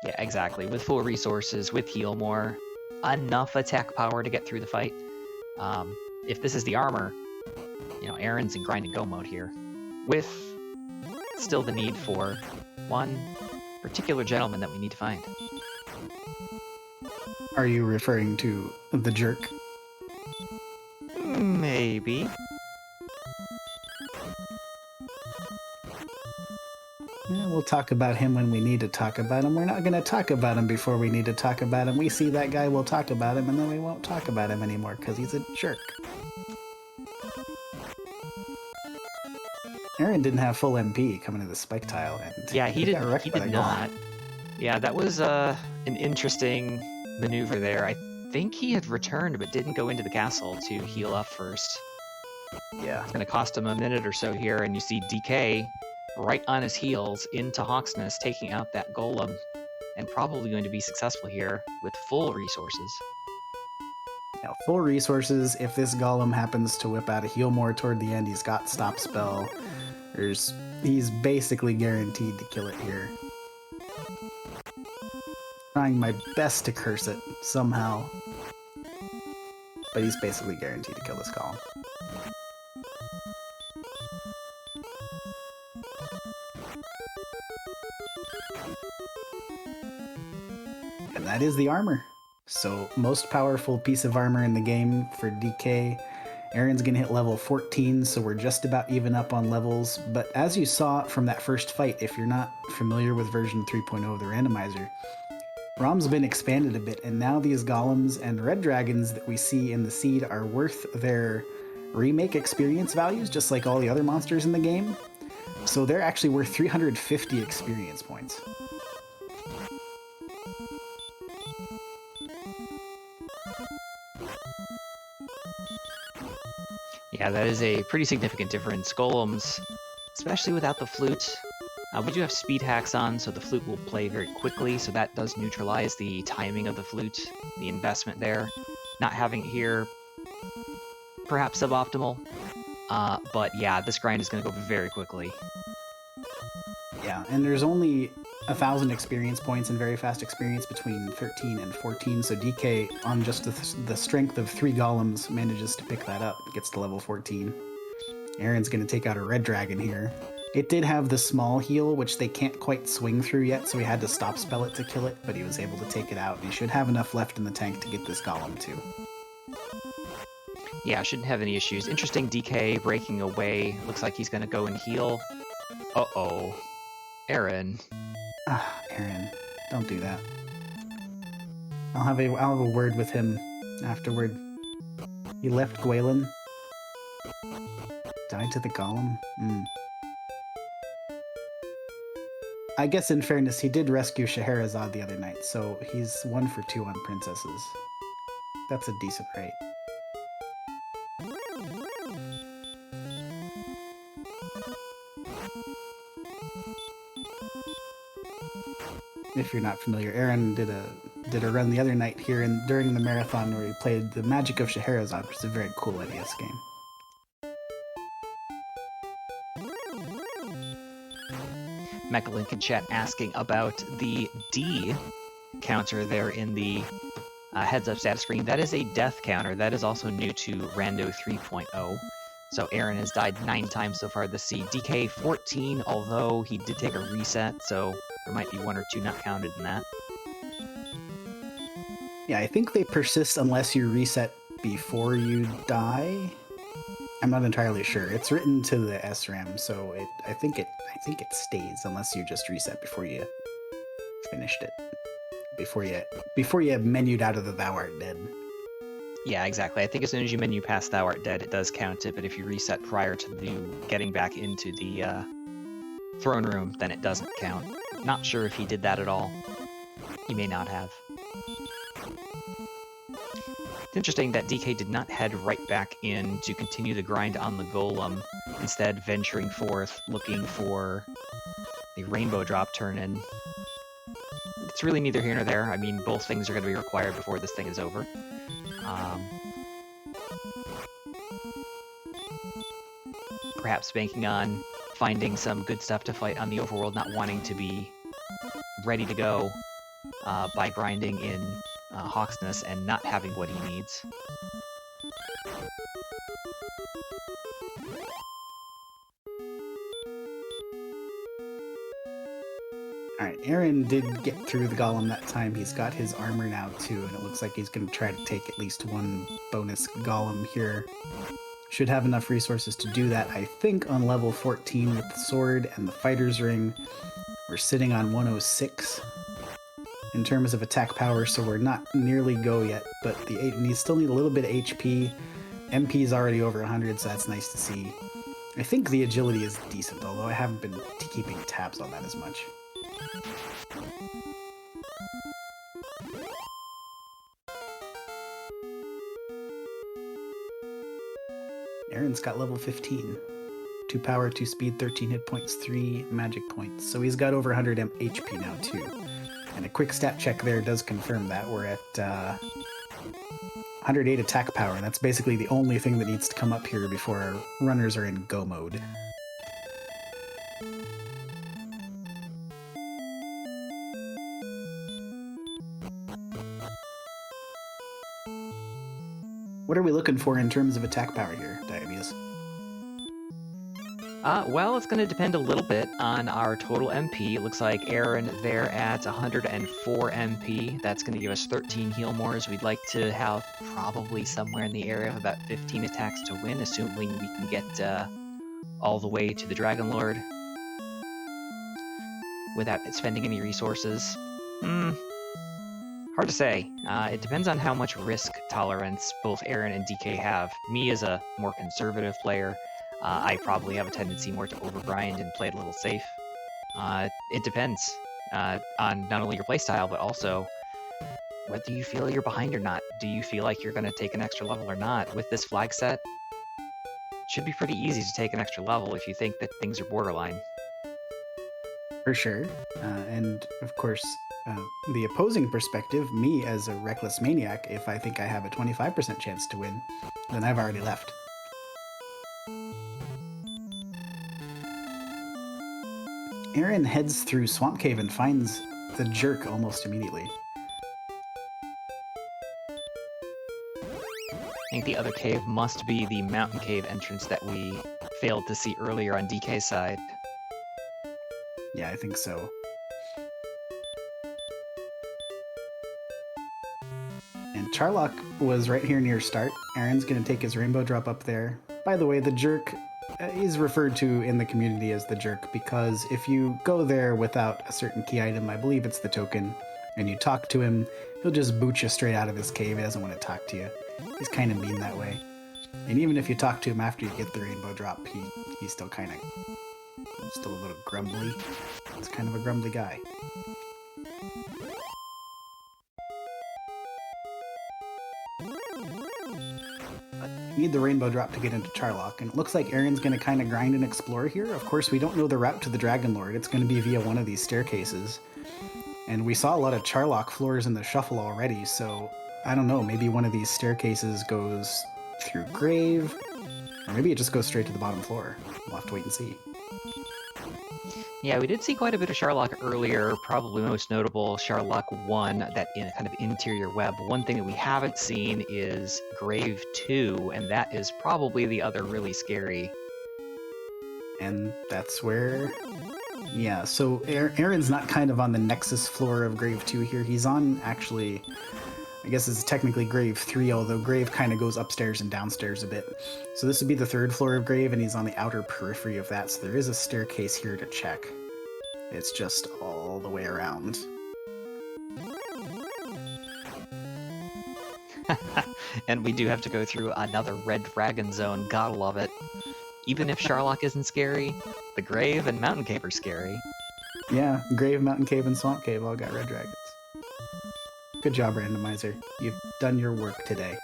Yeah, exactly. With full resources, with heal more, enough attack power to get through the fight. If this is the armor, you know, Aaron's in grind and go mode here, with still the need for one particular gentleman that we need to find. Are you referring to the jerk? Maybe. Yeah, we'll talk about him when we need to talk about him. We're not going to talk about him before we need to talk about him. We see that guy, we'll talk about him, and then we won't talk about him anymore because he's a jerk. Aaron didn't have full MP coming to the spike tile, and Yeah, he did golem. not. Yeah, that was an interesting maneuver there. I think he had returned but didn't go into the castle to heal up first. Yeah. It's going to cost him a minute or so here, and you see DK right on his heels into Hawksness, taking out that golem, and probably going to be successful here with full resources. Now, full resources, if this golem happens to whip out a heal more toward the end, he's got stop spell. He's basically guaranteed to kill it here. Trying my best to curse it somehow. But he's basically guaranteed to kill this golem. And that is the armor. So, most powerful piece of armor in the game for DK. Aaron's gonna hit level 14, so we're just about even up on levels. But as you saw from that first fight, if you're not familiar with version 3.0 of the randomizer, ROM's been expanded a bit, and now these golems and red dragons that we see in the seed are worth their remake experience values, just like all the other monsters in the game. So they're actually worth 350 experience points. Yeah, that is a pretty significant difference. Golems, especially without the flute. We do have speed hacks on, so the flute will play very quickly, so that does neutralize the timing of the flute, the investment there. Not having it here, perhaps suboptimal, but yeah, this grind is going to go very quickly. Yeah, and there's only 1,000 experience points and very fast experience between 13 and 14, so DK, on just the strength of 3 golems, manages to pick that up, gets to level 14. Aaron's going to take out a red dragon here. It did have the small heal, which they can't quite swing through yet, so he had to stop spell it to kill it, but he was able to take it out, and he should have enough left in the tank to get this golem too. Yeah, shouldn't have any issues. Interesting DK breaking away. Looks like he's going to go and heal. Uh-oh. Aaron. Ah, Aaron, don't do that. I'll have a word with him afterward. He left Gwaelin. Died to the golem? I guess in fairness, he did rescue Scheherazade the other night, so he's 1 for 2 on princesses. That's a decent rate. If you're not familiar, Aaron did a run the other night here during the marathon where he played the Magic of Scheherazade, which is a very cool NES game. Mechalink in chat asking about the D counter there in the heads-up status screen. That is a death counter. That is also new to Rando 3.0. So Aaron has died 9 times so far this seed. DK 14, although he did take a reset, so there might be 1 or 2 not counted in that. Yeah, I think they persist unless you reset before you die. I'm not entirely sure. It's written to the SRAM, so I think it stays unless you just reset before you finished it. Before you have menued out of the Thou Art Dead. Yeah, exactly. I think as soon as you menu past Thou Art Dead, it does count it, but if you reset prior to you getting back into the throne room, then it doesn't count. Not sure if he did that at all. He may not have. It's interesting that DK did not head right back in to continue the grind on the golem, instead venturing forth, looking for the rainbow drop turn-in. It's really neither here nor there. I mean, both things are going to be required before this thing is over. Perhaps banking on finding some good stuff to fight on the overworld, not wanting to be ready to go by grinding in Hawksness and not having what he needs. Alright, Aaron did get through the golem that time. He's got his armor now too, and it looks like he's going to try to take at least 1 bonus golem here. Should have enough resources to do that. I think on level 14 with the sword and the fighter's ring, we're sitting on 106 in terms of attack power, so we're not nearly go yet, but we still need a little bit of HP. MP is already over 100, so that's nice to see. I think the agility is decent, although I haven't been keeping tabs on that as much. Aaron's got level 15. 2 power, 2 speed, 13 hit points, 3 magic points. So he's got over 100 HP now, too. And a quick stat check there does confirm that. We're at 108 attack power. That's basically the only thing that needs to come up here before our runners are in go mode. What are we looking for in terms of attack power here, Diabetes? Well, it's going to depend a little bit on our total MP. It looks like Aaron there at 104 MP. That's going to give us 13 heal mores. We'd like to have probably somewhere in the area of about 15 attacks to win, assuming we can get all the way to the Dragon Lord without spending any resources. Hard to say. It depends on how much risk tolerance both Aaron and DK have. Me as a more conservative player, I probably have a tendency more to overgrind and play it a little safe. It depends on not only your playstyle, but also whether you feel you're behind or not. Do you feel like you're going to take an extra level or not? With this flag set, it should be pretty easy to take an extra level if you think that things are borderline. For sure. And of course, the opposing perspective, me as a reckless maniac, if I think I have a 25% chance to win, then I've already left. Aaron heads through Swamp Cave and finds the jerk almost immediately. I think the other cave must be the mountain cave entrance that we failed to see earlier on DK's side. Yeah, I think so. And Charlock was right here near start. Aaron's going to take his rainbow drop up there. By the way, the jerk is referred to in the community as the jerk because if you go there without a certain key item, I believe it's the token, and you talk to him, he'll just boot you straight out of his cave. He doesn't want to talk to you. He's kind of mean that way. And even if you talk to him after you get the rainbow drop, he's still kind of, still a little grumbly. He's kind of a grumbly guy. Need the rainbow drop to get into Charlock, and it looks like Aaron's going to kind of grind and explore here. Of course, we don't know the route to the Dragon Lord. It's going to be via one of these staircases. And we saw a lot of Charlock floors in the shuffle already, so I don't know, maybe one of these staircases goes through Grave, or maybe it just goes straight to the bottom floor. We'll have to wait and see. Yeah, we did see quite a bit of Charlock earlier, probably most notable Charlock 1, that kind of interior web. One thing that we haven't seen is Grave 2, and that is probably the other really scary. And that's where... Yeah, so Aaron's not kind of on the Nexus floor of Grave 2 here. He's on, actually, I guess it's technically Grave 3, although Grave kind of goes upstairs and downstairs a bit. So this would be the third floor of Grave, and he's on the outer periphery of that, so there is a staircase here to check. It's just all the way around. And we do have to go through another red dragon zone, gotta love it. Even if Charlock isn't scary, the Grave and Mountain Cave are scary. Yeah, Grave, Mountain Cave, and Swamp Cave all got red dragons. Good job, Randomizer. You've done your work today.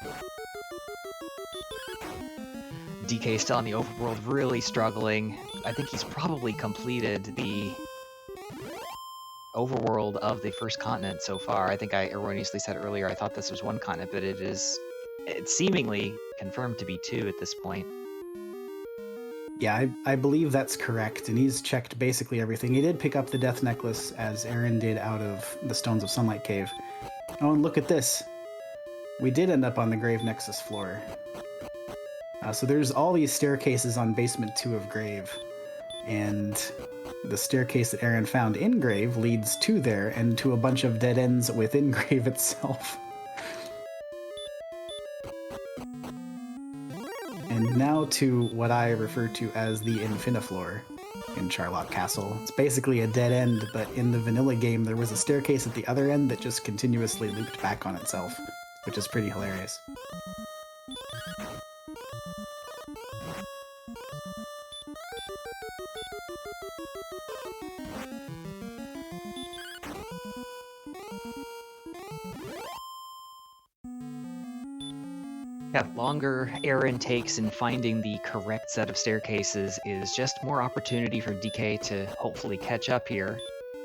DK still on the overworld, really struggling. I think he's probably completed the overworld of the first continent so far. I think I erroneously said earlier I thought this was one continent, but it's seemingly confirmed to be 2 at this point. Yeah, I believe that's correct, and he's checked basically everything. He did pick up the Death Necklace, as Aaron did out of the Stones of Sunlight Cave. Oh, and look at this. We did end up on the Grave Nexus floor. So there's all these staircases on Basement 2 of Grave, and the staircase that Aaron found in Grave leads to there, and to a bunch of dead ends within Grave itself. And now to what I refer to as the Infinifloor in Charlock Castle. It's basically a dead end, but in the vanilla game there was a staircase at the other end that just continuously looped back on itself, which is pretty hilarious. Yeah, longer Aaron takes in finding the correct set of staircases is just more opportunity for DK to hopefully catch up here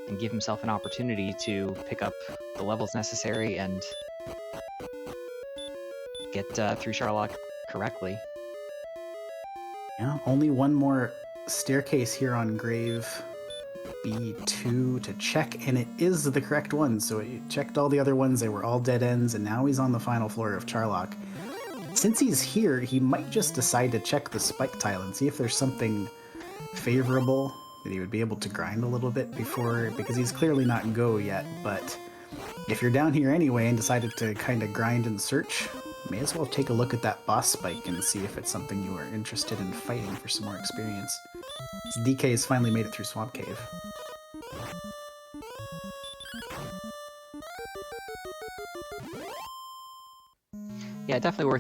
and give himself an opportunity to pick up the levels necessary and get through Charlock correctly. Yeah, only one more staircase here on Grave B2 to check, and it is the correct one. So he checked all the other ones, they were all dead ends, and now he's on the final floor of Charlock. Since he's here, he might just decide to check the spike tile and see if there's something favorable that he would be able to grind a little bit before, because he's clearly not go yet. But if you're down here anyway and decided to kind of grind and search, may as well take a look at that boss spike and see if it's something you are interested in fighting for some more experience. DK has finally made it through Swamp Cave. Yeah, definitely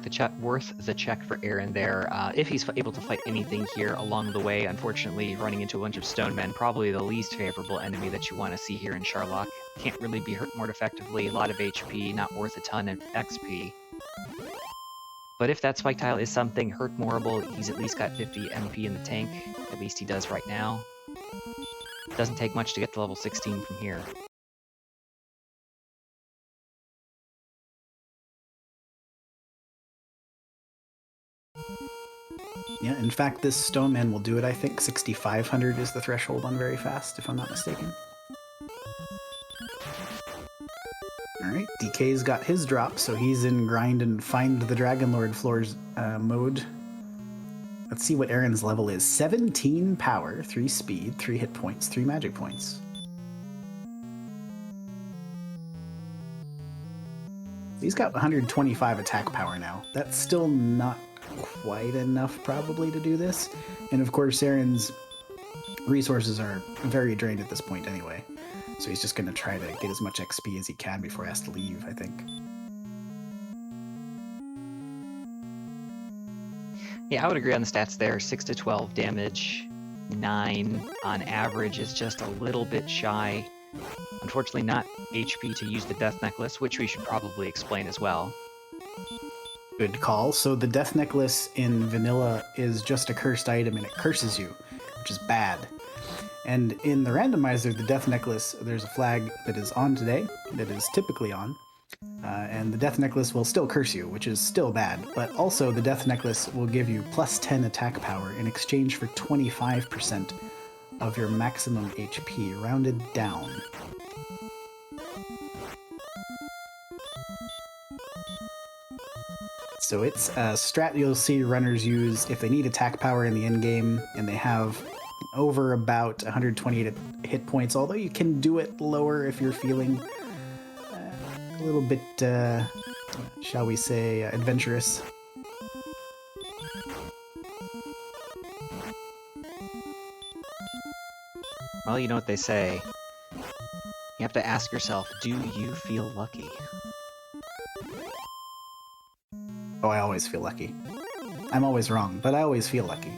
worth the check for Aaron there. If he's able to fight anything here along the way, unfortunately, running into a bunch of stone men, probably the least favorable enemy that you want to see here in Charlock. Can't really be hurt more effectively, a lot of HP, not worth a ton of XP. But if that spike tile is something hurt moreable, he's at least got 50 MP in the tank. At least he does right now. Doesn't take much to get to level 16 from here. Yeah, in fact, this stone man will do it, I think. 6,500 is the threshold on very fast, if I'm not mistaken. Alright, DK's got his drop, so he's in grind and find the Dragon Lord floors mode. Let's see what Aaron's level is. 17 power, 3 speed, 3 hit points, 3 magic points. He's got 125 attack power now. That's still not quite enough probably to do this. And of course Aaron's resources are very drained at this point anyway. So he's just going to try to get as much XP as he can before he has to leave, I think. Yeah, I would agree on the stats there. 6 to 12 damage, 9 on average is just a little bit shy. Unfortunately not HP to use the Death Necklace, which we should probably explain as well. Good call. So the Death Necklace in Vanilla is just a cursed item and it curses you, which is bad. And in the randomizer, the Death Necklace, there's a flag that is on today, that is typically on, and the Death Necklace will still curse you, which is still bad, but also the Death Necklace will give you plus 10 attack power in exchange for 25% of your maximum HP, rounded down. So it's a strat you'll see runners use if they need attack power in the endgame, and they have over about 128 hit points, although you can do it lower if you're feeling a little bit, shall we say, adventurous. Well, you know what they say. You have to ask yourself, do you feel lucky? Oh, I always feel lucky. I'm always wrong, but I always feel lucky.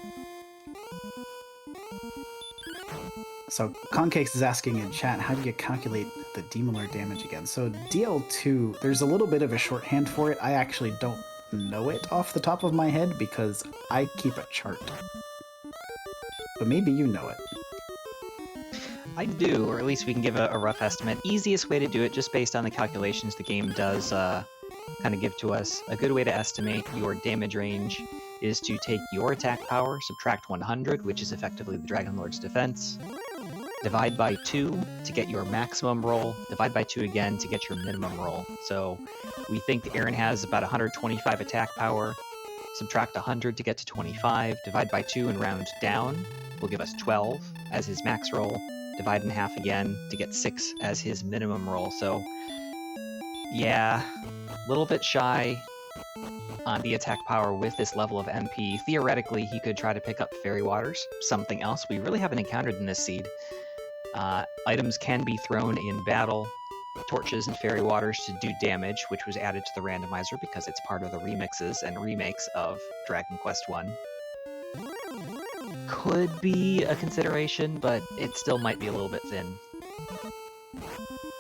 So Concakes is asking in chat, how do you calculate the Demon Lord damage again? So DL2, there's a little bit of a shorthand for it. I actually don't know it off the top of my head because I keep a chart. But maybe you know it. I do, or at least we can give a rough estimate. Easiest way to do it, just based on the calculations the game does kind of give to us. A good way to estimate your damage range is to take your attack power, subtract 100, which is effectively the Dragon Lord's defense, divide by 2 to get your maximum roll, divide by 2 again to get your minimum roll. So we think Aaron has about 125 attack power, subtract 100 to get to 25, divide by 2 and round down will give us 12 as his max roll, divide in half again to get 6 as his minimum roll. So yeah, a little bit shy on the attack power with this level of MP. Theoretically, he could try to pick up Fairy Waters, something else we really haven't encountered in this seed. Items can be thrown in battle, torches and Fairy Waters to do damage, which was added to the randomizer because it's part of the remixes and remakes of Dragon Quest I. Could be a consideration, but it still might be a little bit thin.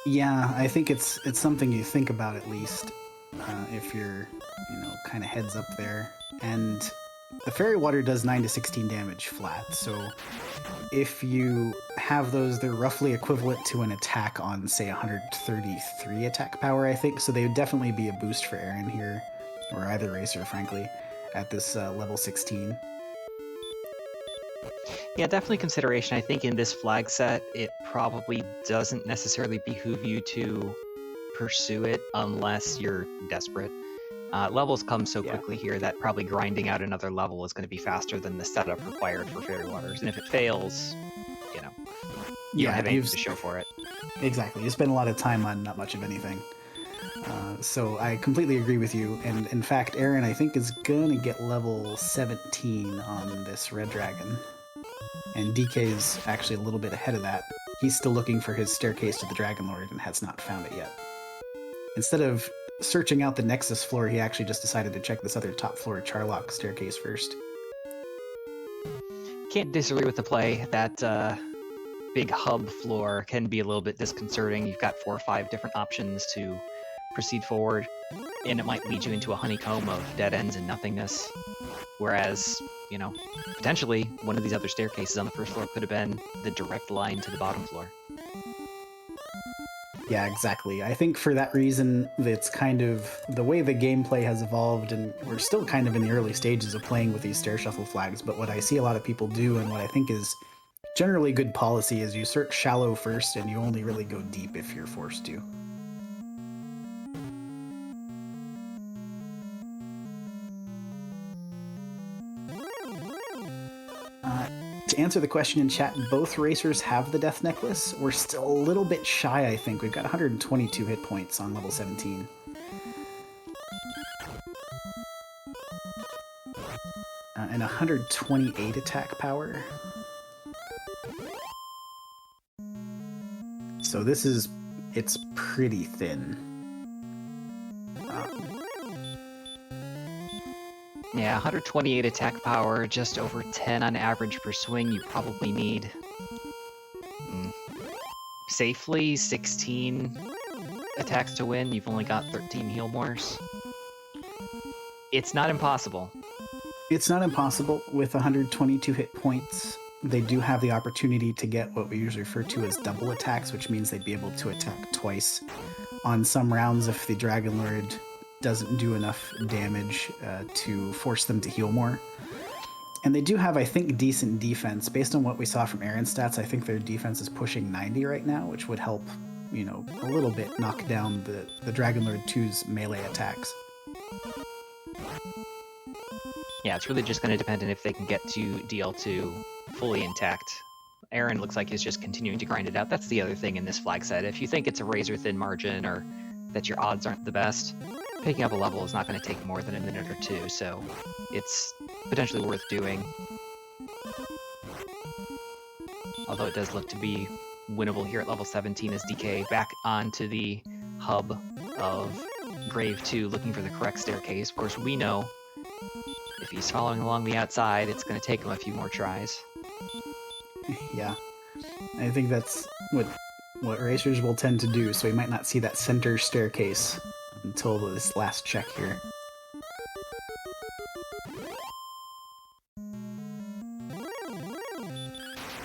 Yeah, I think it's something you think about at least, if you're, kind of heads up there. And the Fairy Water does 9 to 16 damage flat, so if you have those, they're roughly equivalent to an attack on, say, 133 attack power, I think, so they would definitely be a boost for Aaron here, or either racer, frankly, at this level 16. Yeah, definitely consideration. I think in this flag set, it probably doesn't necessarily behoove you to pursue it unless you're desperate. Levels come so quickly here that probably grinding out another level is going to be faster than the setup required for Fairy Waters. And if it fails, you don't have anything to show for it. Exactly. You spend a lot of time on not much of anything. So I completely agree with you. And in fact, Aaron, I think, is going to get level 17 on this Red Dragon. And DK is actually a little bit ahead of that. He's still looking for his staircase to the Dragon Lord and has not found it yet. Instead of searching out the Nexus floor, he actually just decided to check this other top floor Charlock staircase first. Can't disagree with the play. That big hub floor can be a little bit disconcerting. You've got 4 or 5 different options to proceed forward, and it might lead you into a honeycomb of dead ends and nothingness. Whereas, potentially one of these other staircases on the first floor could have been the direct line to the bottom floor. Yeah, exactly. I think for that reason, it's kind of the way the gameplay has evolved, and we're still kind of in the early stages of playing with these stair shuffle flags, but what I see a lot of people do, and what I think is generally good policy, is you search shallow first, and you only really go deep if you're forced to. To answer the question in chat, both racers have the Death Necklace. We're still a little bit shy, I think. We've got 122 hit points on level 17. And 128 attack power. So it's pretty thin. Yeah, 128 attack power, just over 10 on average per swing. You probably need safely 16 attacks to win. You've only got 13 heal mores. It's not impossible. It's not impossible. With 122 hit points, they do have the opportunity to get what we usually refer to as double attacks, which means they'd be able to attack twice on some rounds if the Dragon Lord doesn't do enough damage to force them to heal more. And they do have, I think, decent defense. Based on what we saw from Aaron's stats, I think their defense is pushing 90 right now, which would help, a little bit knock down the Dragon Lord 2's melee attacks. Yeah, it's really just going to depend on if they can get to DL2 fully intact. Aaron looks like he's just continuing to grind it out. That's the other thing in this flag set. If you think it's a razor-thin margin or that your odds aren't the best, picking up a level is not going to take more than a minute or two, so it's potentially worth doing. Although it does look to be winnable here at level 17 as DK back onto the hub of Grave 2 looking for the correct staircase. Of course, we know if he's following along the outside, it's going to take him a few more tries. Yeah, I think that's what racers will tend to do, so we might not see that center staircase until this last check here.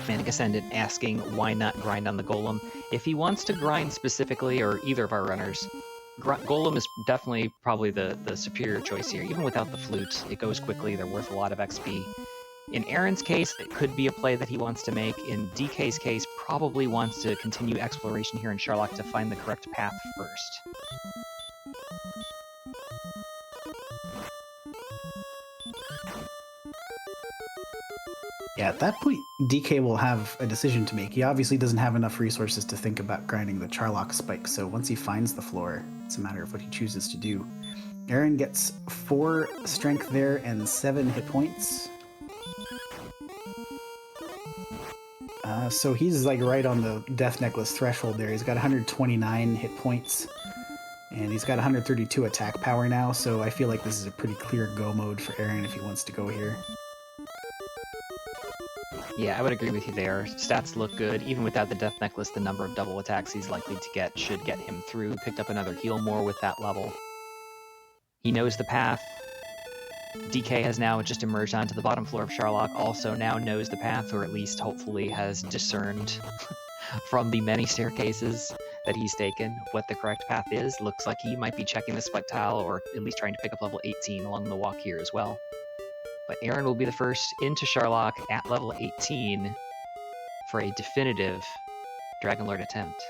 Manic Ascendant asking why not grind on the Golem. If he wants to grind specifically, or either of our runners, Golem is definitely probably the superior choice here. Even without the flute, it goes quickly, they're worth a lot of XP. In Aaron's case, it could be a play that he wants to make. In DK's case, probably wants to continue exploration here in Charlock to find the correct path first. Yeah, at that point, DK will have a decision to make. He obviously doesn't have enough resources to think about grinding the Charlock spike, so once he finds the floor, it's a matter of what he chooses to do. Aaron gets 4 strength there and 7 hit points. So he's like right on the death necklace threshold there. He's got 129 hit points and he's got 132 attack power now, so I feel like this is a pretty clear go mode for Aaron if he wants to go here. Yeah, I would agree with you there. Stats look good. Even without the death necklace, the number of double attacks he's likely to get should get him through. Picked up another heal more with that level. He knows the path. DK has now just emerged onto the bottom floor of Sharlock, also now knows the path, or at least hopefully has discerned from the many staircases that he's taken what the correct path is. Looks like he might be checking the spike tile, or at least trying to pick up level 18 along the walk here as well. But Aaron will be the first into Sharlock at level 18 for a definitive Dragon Lord attempt.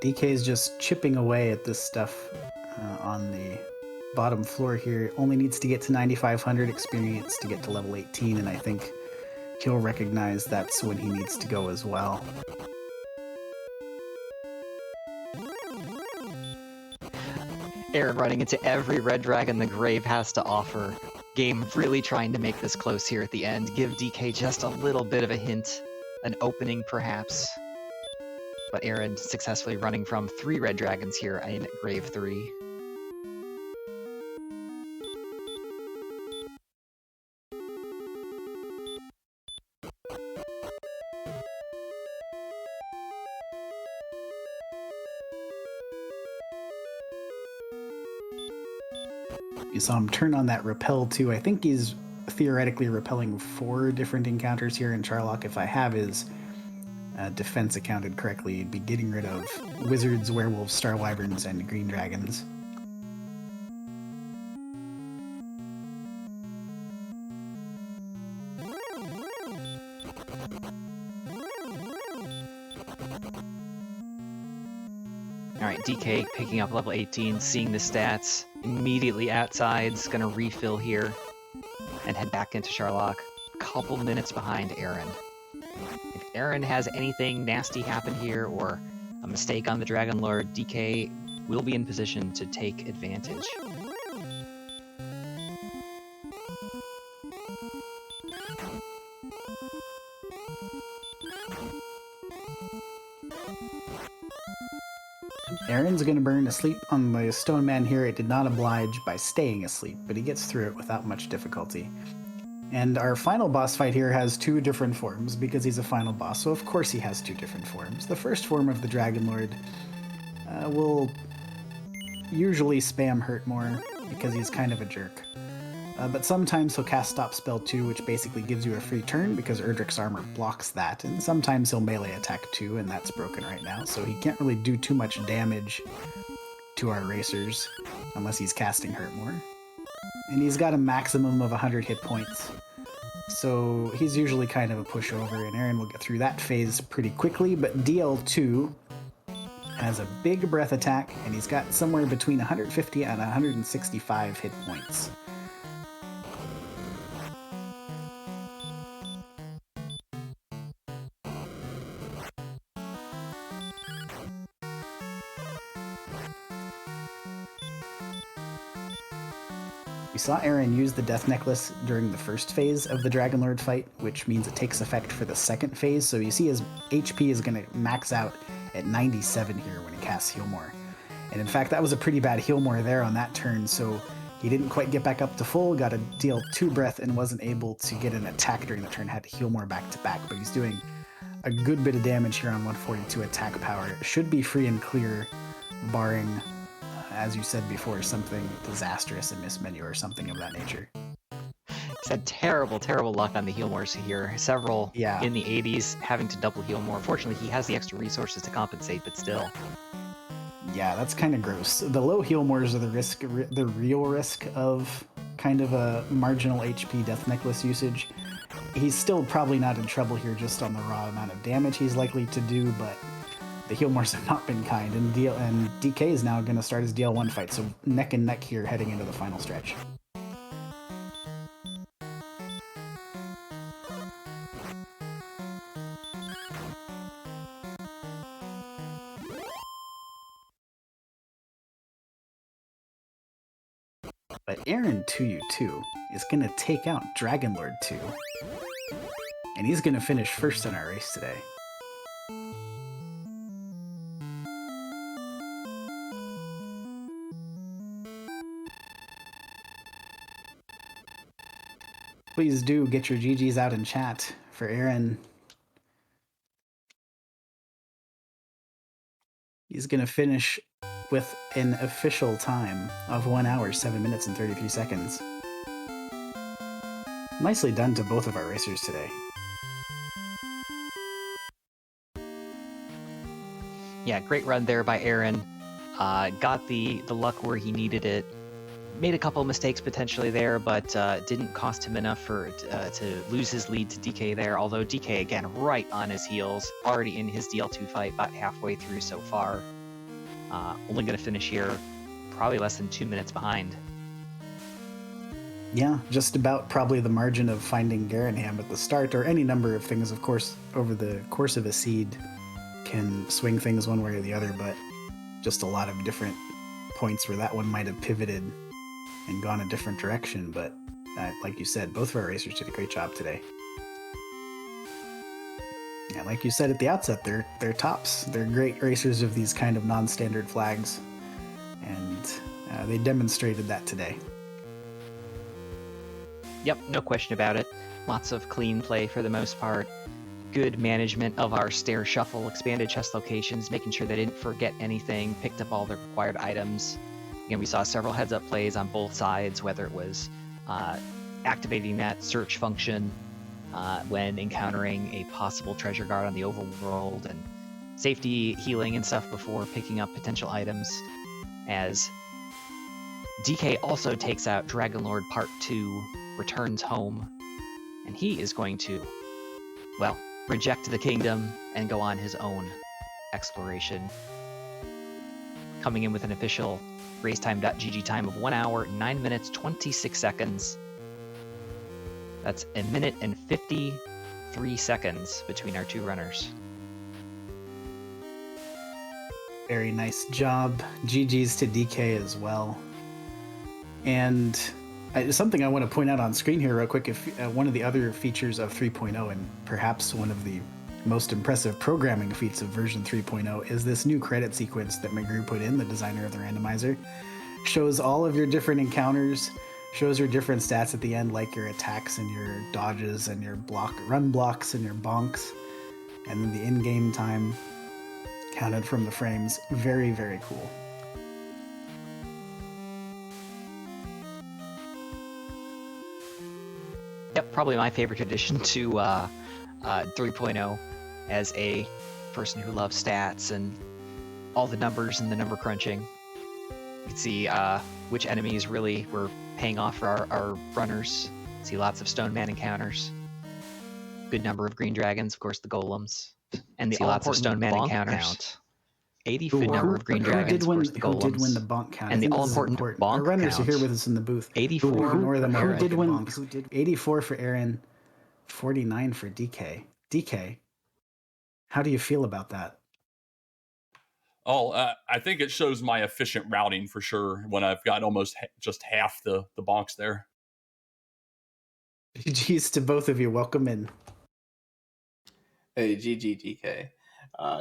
DK is just chipping away at this stuff on the bottom floor here. Only needs to get to 9,500 experience to get to level 18, and I think he'll recognize that's when he needs to go as well. Aaron running into every red dragon the grave has to offer. Game really trying to make this close here at the end. Give DK just a little bit of a hint. An opening, perhaps. But Aaron successfully running from 3 red dragons here in Grave 3. You saw him turn on that repel too. I think he's theoretically repelling 4 different encounters here in Sharlock. If I have his defense accounted correctly, you'd be getting rid of wizards, werewolves, star wyverns, and green dragons. Alright, DK picking up level 18, seeing the stats, immediately outside's gonna refill here and head back into Sharlock. A couple minutes behind Aaron. If Aaron has anything nasty happen here, or a mistake on the Dragon Lord, DK will be in position to take advantage. Aaron's going to burn asleep on the Stone Man here. It did not oblige by staying asleep, but he gets through it without much difficulty. And our final boss fight here has 2 different forms, because he's a final boss, so of course he has 2 different forms. The first form of the Dragon Lord will usually spam Hurt more, because he's kind of a jerk. But sometimes he'll cast Stop Spell 2, which basically gives you a free turn, because Erdrick's armor blocks that, and sometimes he'll melee attack 2, and that's broken right now, so he can't really do too much damage to our racers, unless he's casting Hurt more. And he's got a maximum of 100 hit points, so he's usually kind of a pushover, and Aaron will get through that phase pretty quickly. But DL2 has a big breath attack, and he's got somewhere between 150 and 165 hit points. We saw Aaron use the Death Necklace during the first phase of the Dragon Lord fight, which means it takes effect for the second phase, so you see his HP is going to max out at 97 here when he casts Heal More. And in fact, that was a pretty bad Heal More there on that turn, so he didn't quite get back up to full, got a deal 2 breath, and wasn't able to get an attack during the turn, had to Heal More back to back, but he's doing a good bit of damage here on 142 attack power. Should be free and clear, barring, as you said before, something disastrous, a mismenu or something of that nature. He's had terrible, terrible luck on the heal mores here. Several in the 80s having to double heal more. Fortunately, he has the extra resources to compensate, but still. Yeah, that's kind of gross. The low heal mores are the real risk of kind of a marginal HP Death Necklace usage. He's still probably not in trouble here just on the raw amount of damage he's likely to do, but the heal mores have not been kind, and DK is now going to start his DL1 fight, so neck and neck here heading into the final stretch. But aaron2u2 is going to take out Dragonlord 2. And he's going to finish first in our race today. Please do get your GGs out in chat for Aaron. He's going to finish with an official time of 1 hour, 7 minutes, and 33 seconds. Nicely done to both of our racers today. Yeah, great run there by Aaron. Got the luck where he needed it. Made a couple of mistakes potentially there, but didn't cost him enough to lose his lead to DK there. Although DK, again, right on his heels, already in his DL2 fight, about halfway through so far. Only going to finish here probably less than 2 minutes behind. Yeah, just about probably the margin of finding Garanham at the start, or any number of things, of course, over the course of a seed can swing things one way or the other, but just a lot of different points where that one might have pivoted and gone a different direction. But like you said, both of our racers did a great job today. Yeah, like you said at the outset, they're tops. They're great racers of these kind of non-standard flags, and they demonstrated that today. Yep, no question about it. Lots of clean play for the most part. Good management of our stair shuffle, expanded chest locations, making sure they didn't forget anything, picked up all the required items. Again, we saw several heads-up plays on both sides, whether it was activating that search function when encountering a possible treasure guard on the overworld, and safety healing and stuff before picking up potential items, as DK also takes out Dragonlord Part 2, returns home, and he is going to, well, reject the kingdom and go on his own exploration. Coming in with an official racetime.gg time of 1 hour, 9 minutes, 26 seconds. That's a minute and 53 seconds between our two runners. Very nice job. GG's to DK as well. And something I want to point out on screen here real quick, if one of the other features of 3.0, and perhaps one of the most impressive programming feats of version 3.0, is this new credit sequence that Magru put in, the designer of the randomizer. Shows all of your different encounters, shows your different stats at the end, like your attacks and your dodges and your run blocks and your bonks, and then the in-game time counted from the frames. Very, very cool. Yep, probably my favorite addition to 3.0 as a person who loves stats and all the numbers and the number crunching. You can see which enemies really were paying off for our runners. See lots of Stone Man encounters. Good number of green dragons, of course the golems. And the lots of Stone Man encounters. Count. 84 number of green dragons, of course the golems. Who did win the bonk count? And the all-important bonk Our runners count. are here with us in the booth. 84. Who did win? 84 for Aaron, 49 for DK. DK, how do you feel about that? Oh, I think it shows my efficient routing for sure when I've got almost just half the bonks there. GG's to both of you. Welcome in. Hey, GG DK.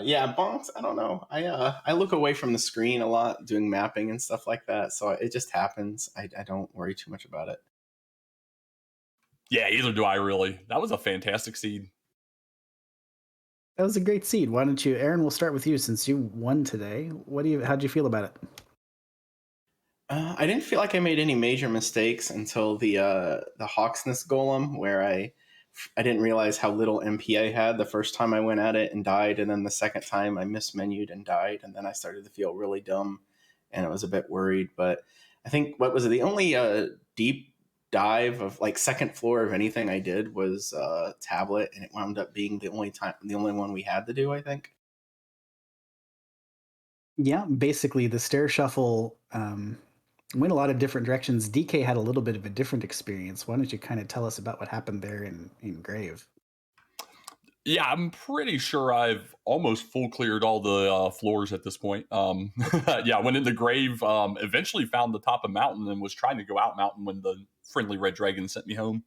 Yeah, bonks, I don't know. I look away from the screen a lot doing mapping and stuff like that, so it just happens. I don't worry too much about it. Yeah, either do I really. That was a fantastic seed. That was a great seed. Why don't you, Aaron, we'll start with you since you won today. How'd you feel about it? I didn't feel like I made any major mistakes until the Hawksness Golem, where I didn't realize how little MP I had the first time I went at it and died, and then the second time I mismenued and died, and then I started to feel really dumb, and I was a bit worried. But I think the only deep dive of like second floor of anything I did was Tablet, and it wound up being the only one we had to do, I think. Yeah, basically the stair shuffle went a lot of different directions. DK had a little bit of a different experience. Why don't you kind of tell us about what happened there in Grave? Yeah, I'm pretty sure I've almost full cleared all the floors at this point. Yeah, I went in the grave, eventually found the top of mountain and was trying to go out mountain when the friendly red dragon sent me home.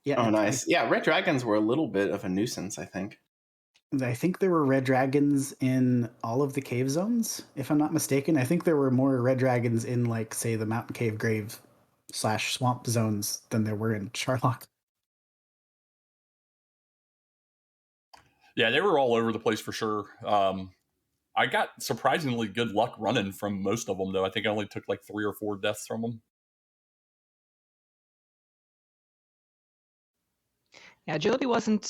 Yeah, Oh, nice. Yeah, red dragons were a little bit of a nuisance, I think. I think there were red dragons in all of the cave zones, if I'm not mistaken. I think there were more red dragons in, like, say, the mountain cave grave / swamp zones than there were in Charlock. Yeah, they were all over the place for sure. I got surprisingly good luck running from most of them, though. I think I only took like 3 or 4 deaths from them. Yeah, agility wasn't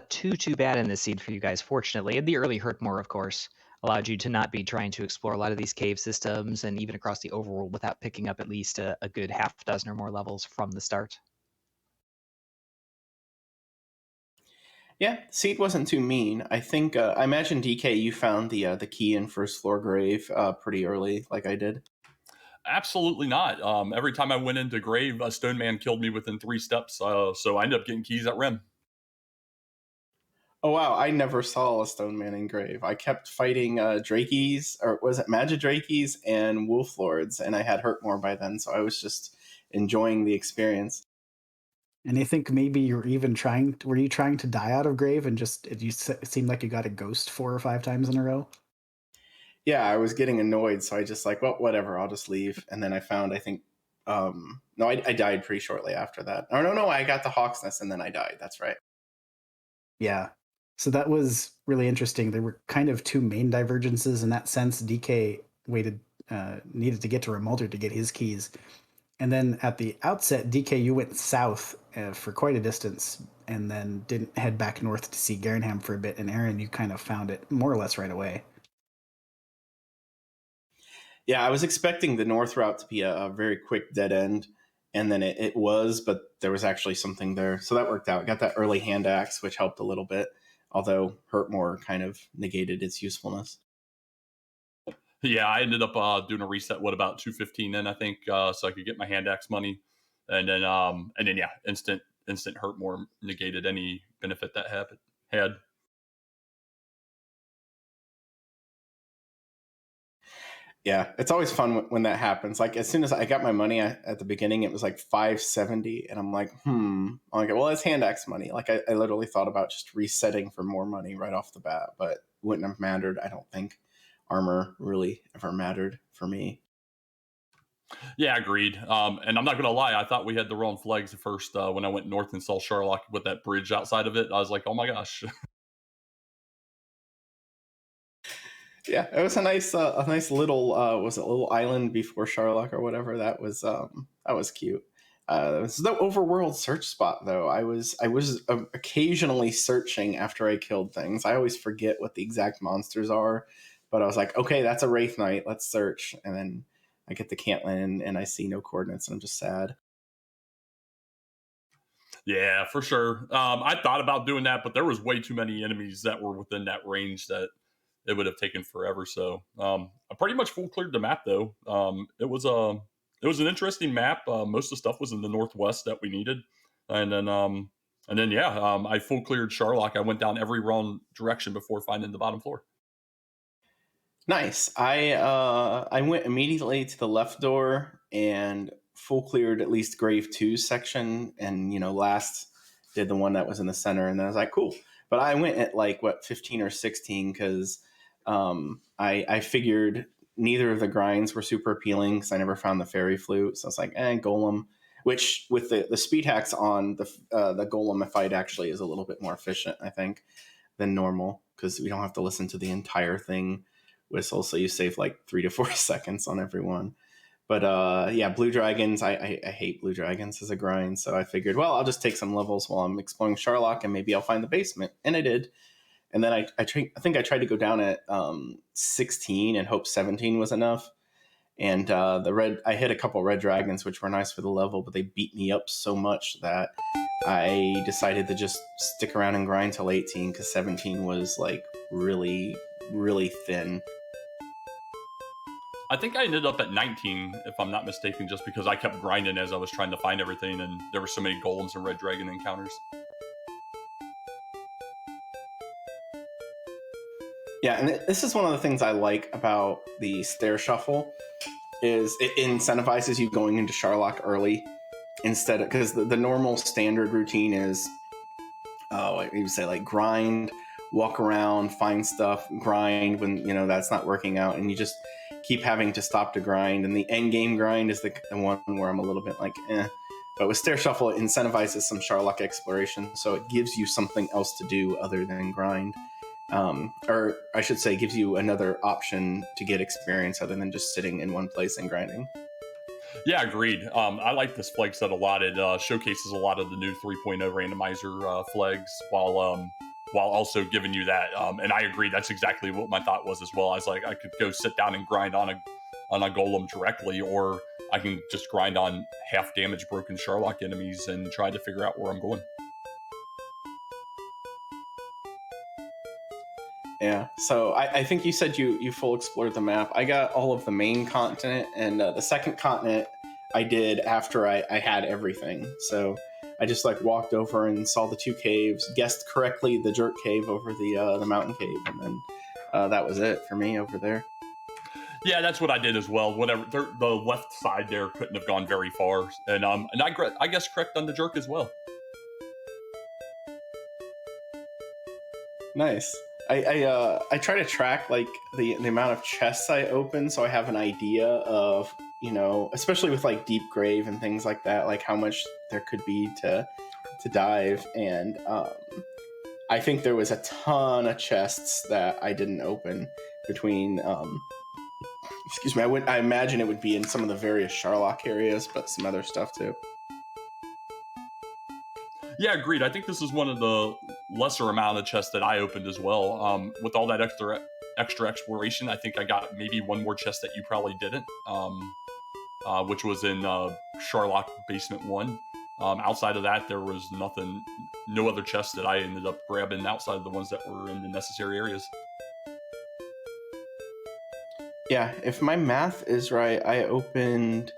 too bad in this seed for you guys, fortunately. The early hurt more, of course, allowed you to not be trying to explore a lot of these cave systems and even across the overworld without picking up at least a good half dozen or more levels from the start. Yeah, seed wasn't too mean. I think I imagine DK, you found the key in first floor grave pretty early, like I did. Absolutely not. Every time I went into grave, a stone man killed me within 3 steps, so I ended up getting keys at rim. Oh wow, I never saw a stone man in grave. I kept fighting Drakeys, or was it Magidrakeys and Wolf Lords, and I had hurt more by then, so I was just enjoying the experience. And I think maybe you were even were you trying to die out of grave and just, it seemed like you got a ghost 4 or 5 times in a row? Yeah, I was getting annoyed, so I just like, well, whatever, I'll just leave. And then I found, I think, no, I died pretty shortly after that. Oh, no, I got the Hawk's Nest and then I died. That's right. Yeah. So that was really interesting. There were kind of 2 main divergences in that sense. DK needed to get to Remolder to get his keys. And then at the outset, DK, you went south for quite a distance and then didn't head back north to see Garenham for a bit. And Aaron, you kind of found it more or less right away. Yeah, I was expecting the north route to be a very quick dead end, and then it was, but there was actually something there. So that worked out. Got that early hand axe, which helped a little bit, although Hurtmore kind of negated its usefulness. Yeah, I ended up doing a reset. What about 215 then? I think so I could get my hand axe money, and then yeah, instant hurt more negated any benefit that had. Yeah, it's always fun when that happens. Like, as soon as I got my money at the beginning, it was like 570, and I'm like, I'm like, well, it's hand axe money. Like, I literally thought about just resetting for more money right off the bat, but wouldn't have mattered. I don't think armor really ever mattered for me. Yeah, agreed. And I'm not gonna lie, I thought we had the wrong flags at first when I went north and saw Charlock with that bridge outside of it. I was like, oh my gosh. Yeah, it was a nice little was it a little island before Charlock or whatever. That was cute. It was the overworld search spot though. I was occasionally searching after I killed things. I always forget what the exact monsters are, but I was like, okay, that's a Wraith Knight. Let's search, and then I get to Cantlin and I see no coordinates, and I'm just sad. Yeah, for sure. I thought about doing that, but there was way too many enemies that were within that range that it would have taken forever. So I pretty much full cleared the map though. It was an interesting map. Most of the stuff was in the northwest that we needed, and then yeah, I full cleared Charlock. I went down every wrong direction before finding the bottom floor. Nice. I went immediately to the left door and full cleared at least Grave 2 section, and last did the one that was in the center, and then I was like, cool. But I went at like 15 or 16 because I figured neither of the grinds were super appealing because I never found the fairy flute. So I was like, golem, which with the speed hacks on the golem fight actually is a little bit more efficient, I think, than normal because we don't have to listen to the entire thing whistle. So you save like 3 to 4 seconds on every one. But yeah, blue dragons, I hate blue dragons as a grind. So I figured, well, I'll just take some levels while I'm exploring Charlock and maybe I'll find the basement. And I did. And then I think I tried to go down at 16 and hope 17 was enough. And I hit a couple red dragons, which were nice for the level, but they beat me up so much that I decided to just stick around and grind till 18 because 17 was like really, really thin. I think I ended up at 19, if I'm not mistaken, just because I kept grinding as I was trying to find everything, and there were so many golems and red dragon encounters. Yeah, and this is one of the things I like about the stair shuffle is it incentivizes you going into Sharlock early instead of, because the normal standard routine is what you would say, like grind, walk around, find stuff, grind when that's not working out, and you just keep having to stop to grind. And the end game grind is the one where I'm a little bit like but with stair shuffle, it incentivizes some Sharlock exploration, so it gives you something else to do other than grind. Or I should say, gives you another option to get experience other than just sitting in one place and grinding. Yeah, agreed. I like this flag set a lot. It showcases a lot of the new 3.0 randomizer flags while also giving you that. And I agree. That's exactly what my thought was as well. I was like, I could go sit down and grind on a golem directly, or I can just grind on half damage broken Sharlock enemies and try to figure out where I'm going. Yeah, so I think you said you full explored the map. I got all of the main continent, and the second continent I did after I had everything. So I just like walked over and saw the two caves, guessed correctly the jerk cave over the mountain cave, and then that was it for me over there. Yeah, that's what I did as well. Whatever, the left side there couldn't have gone very far, and I guess correct on the jerk as well. Nice. I try to track like the amount of chests I open, so I have an idea of, especially with like deep grave and things like that, like how much there could be to dive. And I think there was a ton of chests that I didn't open between excuse me, I imagine it would be in some of the various Sharlock areas, but some other stuff too. Yeah, agreed. I think this is one of the lesser amount of chests that I opened as well. With all that extra exploration, I think I got maybe one more chest that you probably didn't, which was in Sharlock Basement 1. Outside of that, there was nothing, no other chests that I ended up grabbing outside of the ones that were in the necessary areas. Yeah, if my math is right, I opened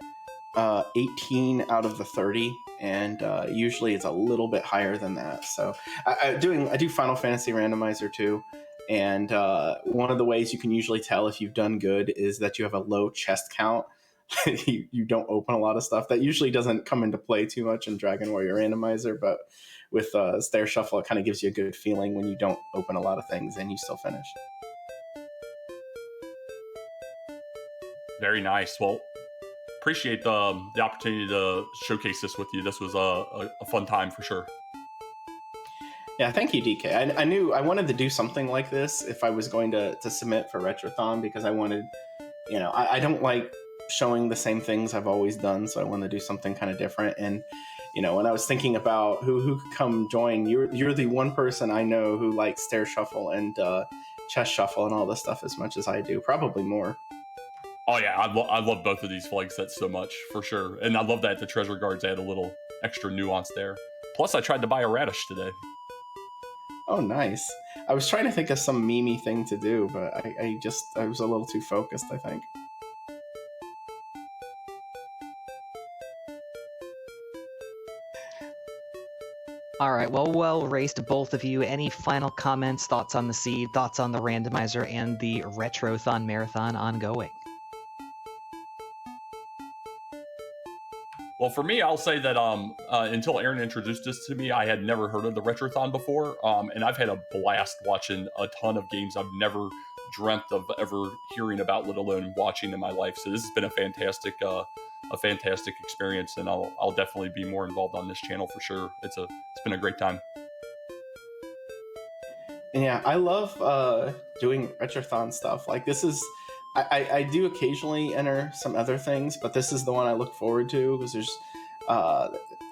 18 out of the 30, and usually it's a little bit higher than that. So I do Final Fantasy Randomizer too, and one of the ways you can usually tell if you've done good is that you have a low chest count. you don't open a lot of stuff. That usually doesn't come into play too much in Dragon Warrior Randomizer, but with Stair Shuffle, it kind of gives you a good feeling when you don't open a lot of things and you still finish. Very nice. Well, appreciate the opportunity to showcase this with you. This was a fun time for sure. Yeah, thank you, DK. I knew I wanted to do something like this if I was going to submit for Retrothon, because I wanted, I don't like showing the same things I've always done, so I wanted to do something kind of different. And when I was thinking about who could come join, you're the one person I know who likes Stair Shuffle and Chest Shuffle and all this stuff as much as I do, probably more. Oh yeah, I love both of these flag sets so much, for sure. And I love that the treasure guards add a little extra nuance there. Plus, I tried to buy a radish today. Oh, nice. I was trying to think of some meme-y thing to do, but I was a little too focused, I think. All right, well raced, both of you. Any final comments, thoughts on the seed, thoughts on the randomizer, and the Retrothon Marathon ongoing? Well, for me, I'll say that until Aaron introduced this to me, I had never heard of the Retrothon before, and I've had a blast watching a ton of games I've never dreamt of ever hearing about, let alone watching in my life. So this has been a fantastic experience, and I'll definitely be more involved on this channel for sure. It's been a great time. Yeah, I love doing Retrothon stuff. Like, this is, I do occasionally enter some other things, but this is the one I look forward to because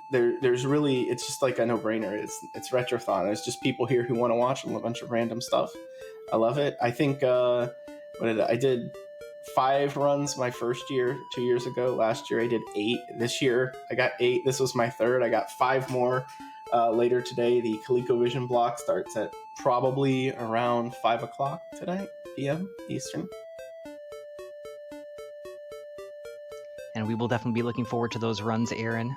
there's really, it's just like a no-brainer. It's Retrothon. There's just people here who want to watch a bunch of random stuff. I love it. I think I did 5 runs my first year 2 years ago. Last year I did 8. This year I got 8. This was my 3rd. I got 5 more later today. The ColecoVision block starts at probably around 5 o'clock tonight, p.m. Eastern. and we will definitely be looking forward to those runs, Aaron.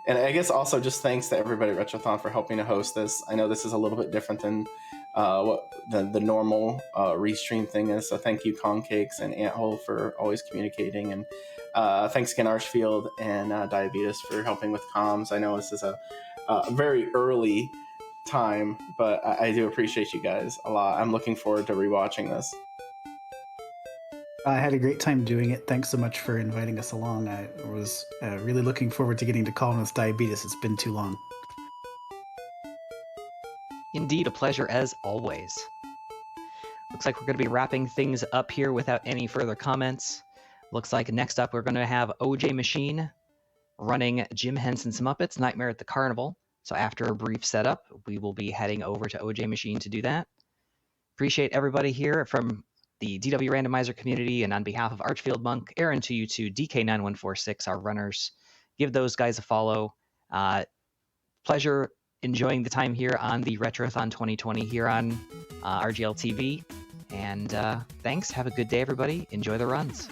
And I guess also just thanks to everybody at Retrothon for helping to host this. I know this is a little bit different than what the normal restream thing is. So thank you, Concakes and Anthole, for always communicating. And thanks again, Archfield and Diabetes for helping with comms. I know this is a very early time, but I do appreciate you guys a lot. I'm looking forward to rewatching this. I had a great time doing it. Thanks so much for inviting us along. I was really looking forward to getting to call in with Diabetes. It's been too long. Indeed, a pleasure as always. Looks like we're going to be wrapping things up here without any further comments. Looks like next up we're going to have OJ Machine running Jim Henson's Muppets Nightmare at the Carnival. So after a brief setup, we will be heading over to OJ Machine to do that. Appreciate everybody here from the DW Randomizer community, and on behalf of Archfield Monk, aaron2u2, dk9146, our runners, give those guys a follow. Pleasure enjoying the time here on the Retrothon 2020 here on RGLtv. And thanks. Have a good day, everybody. Enjoy the runs.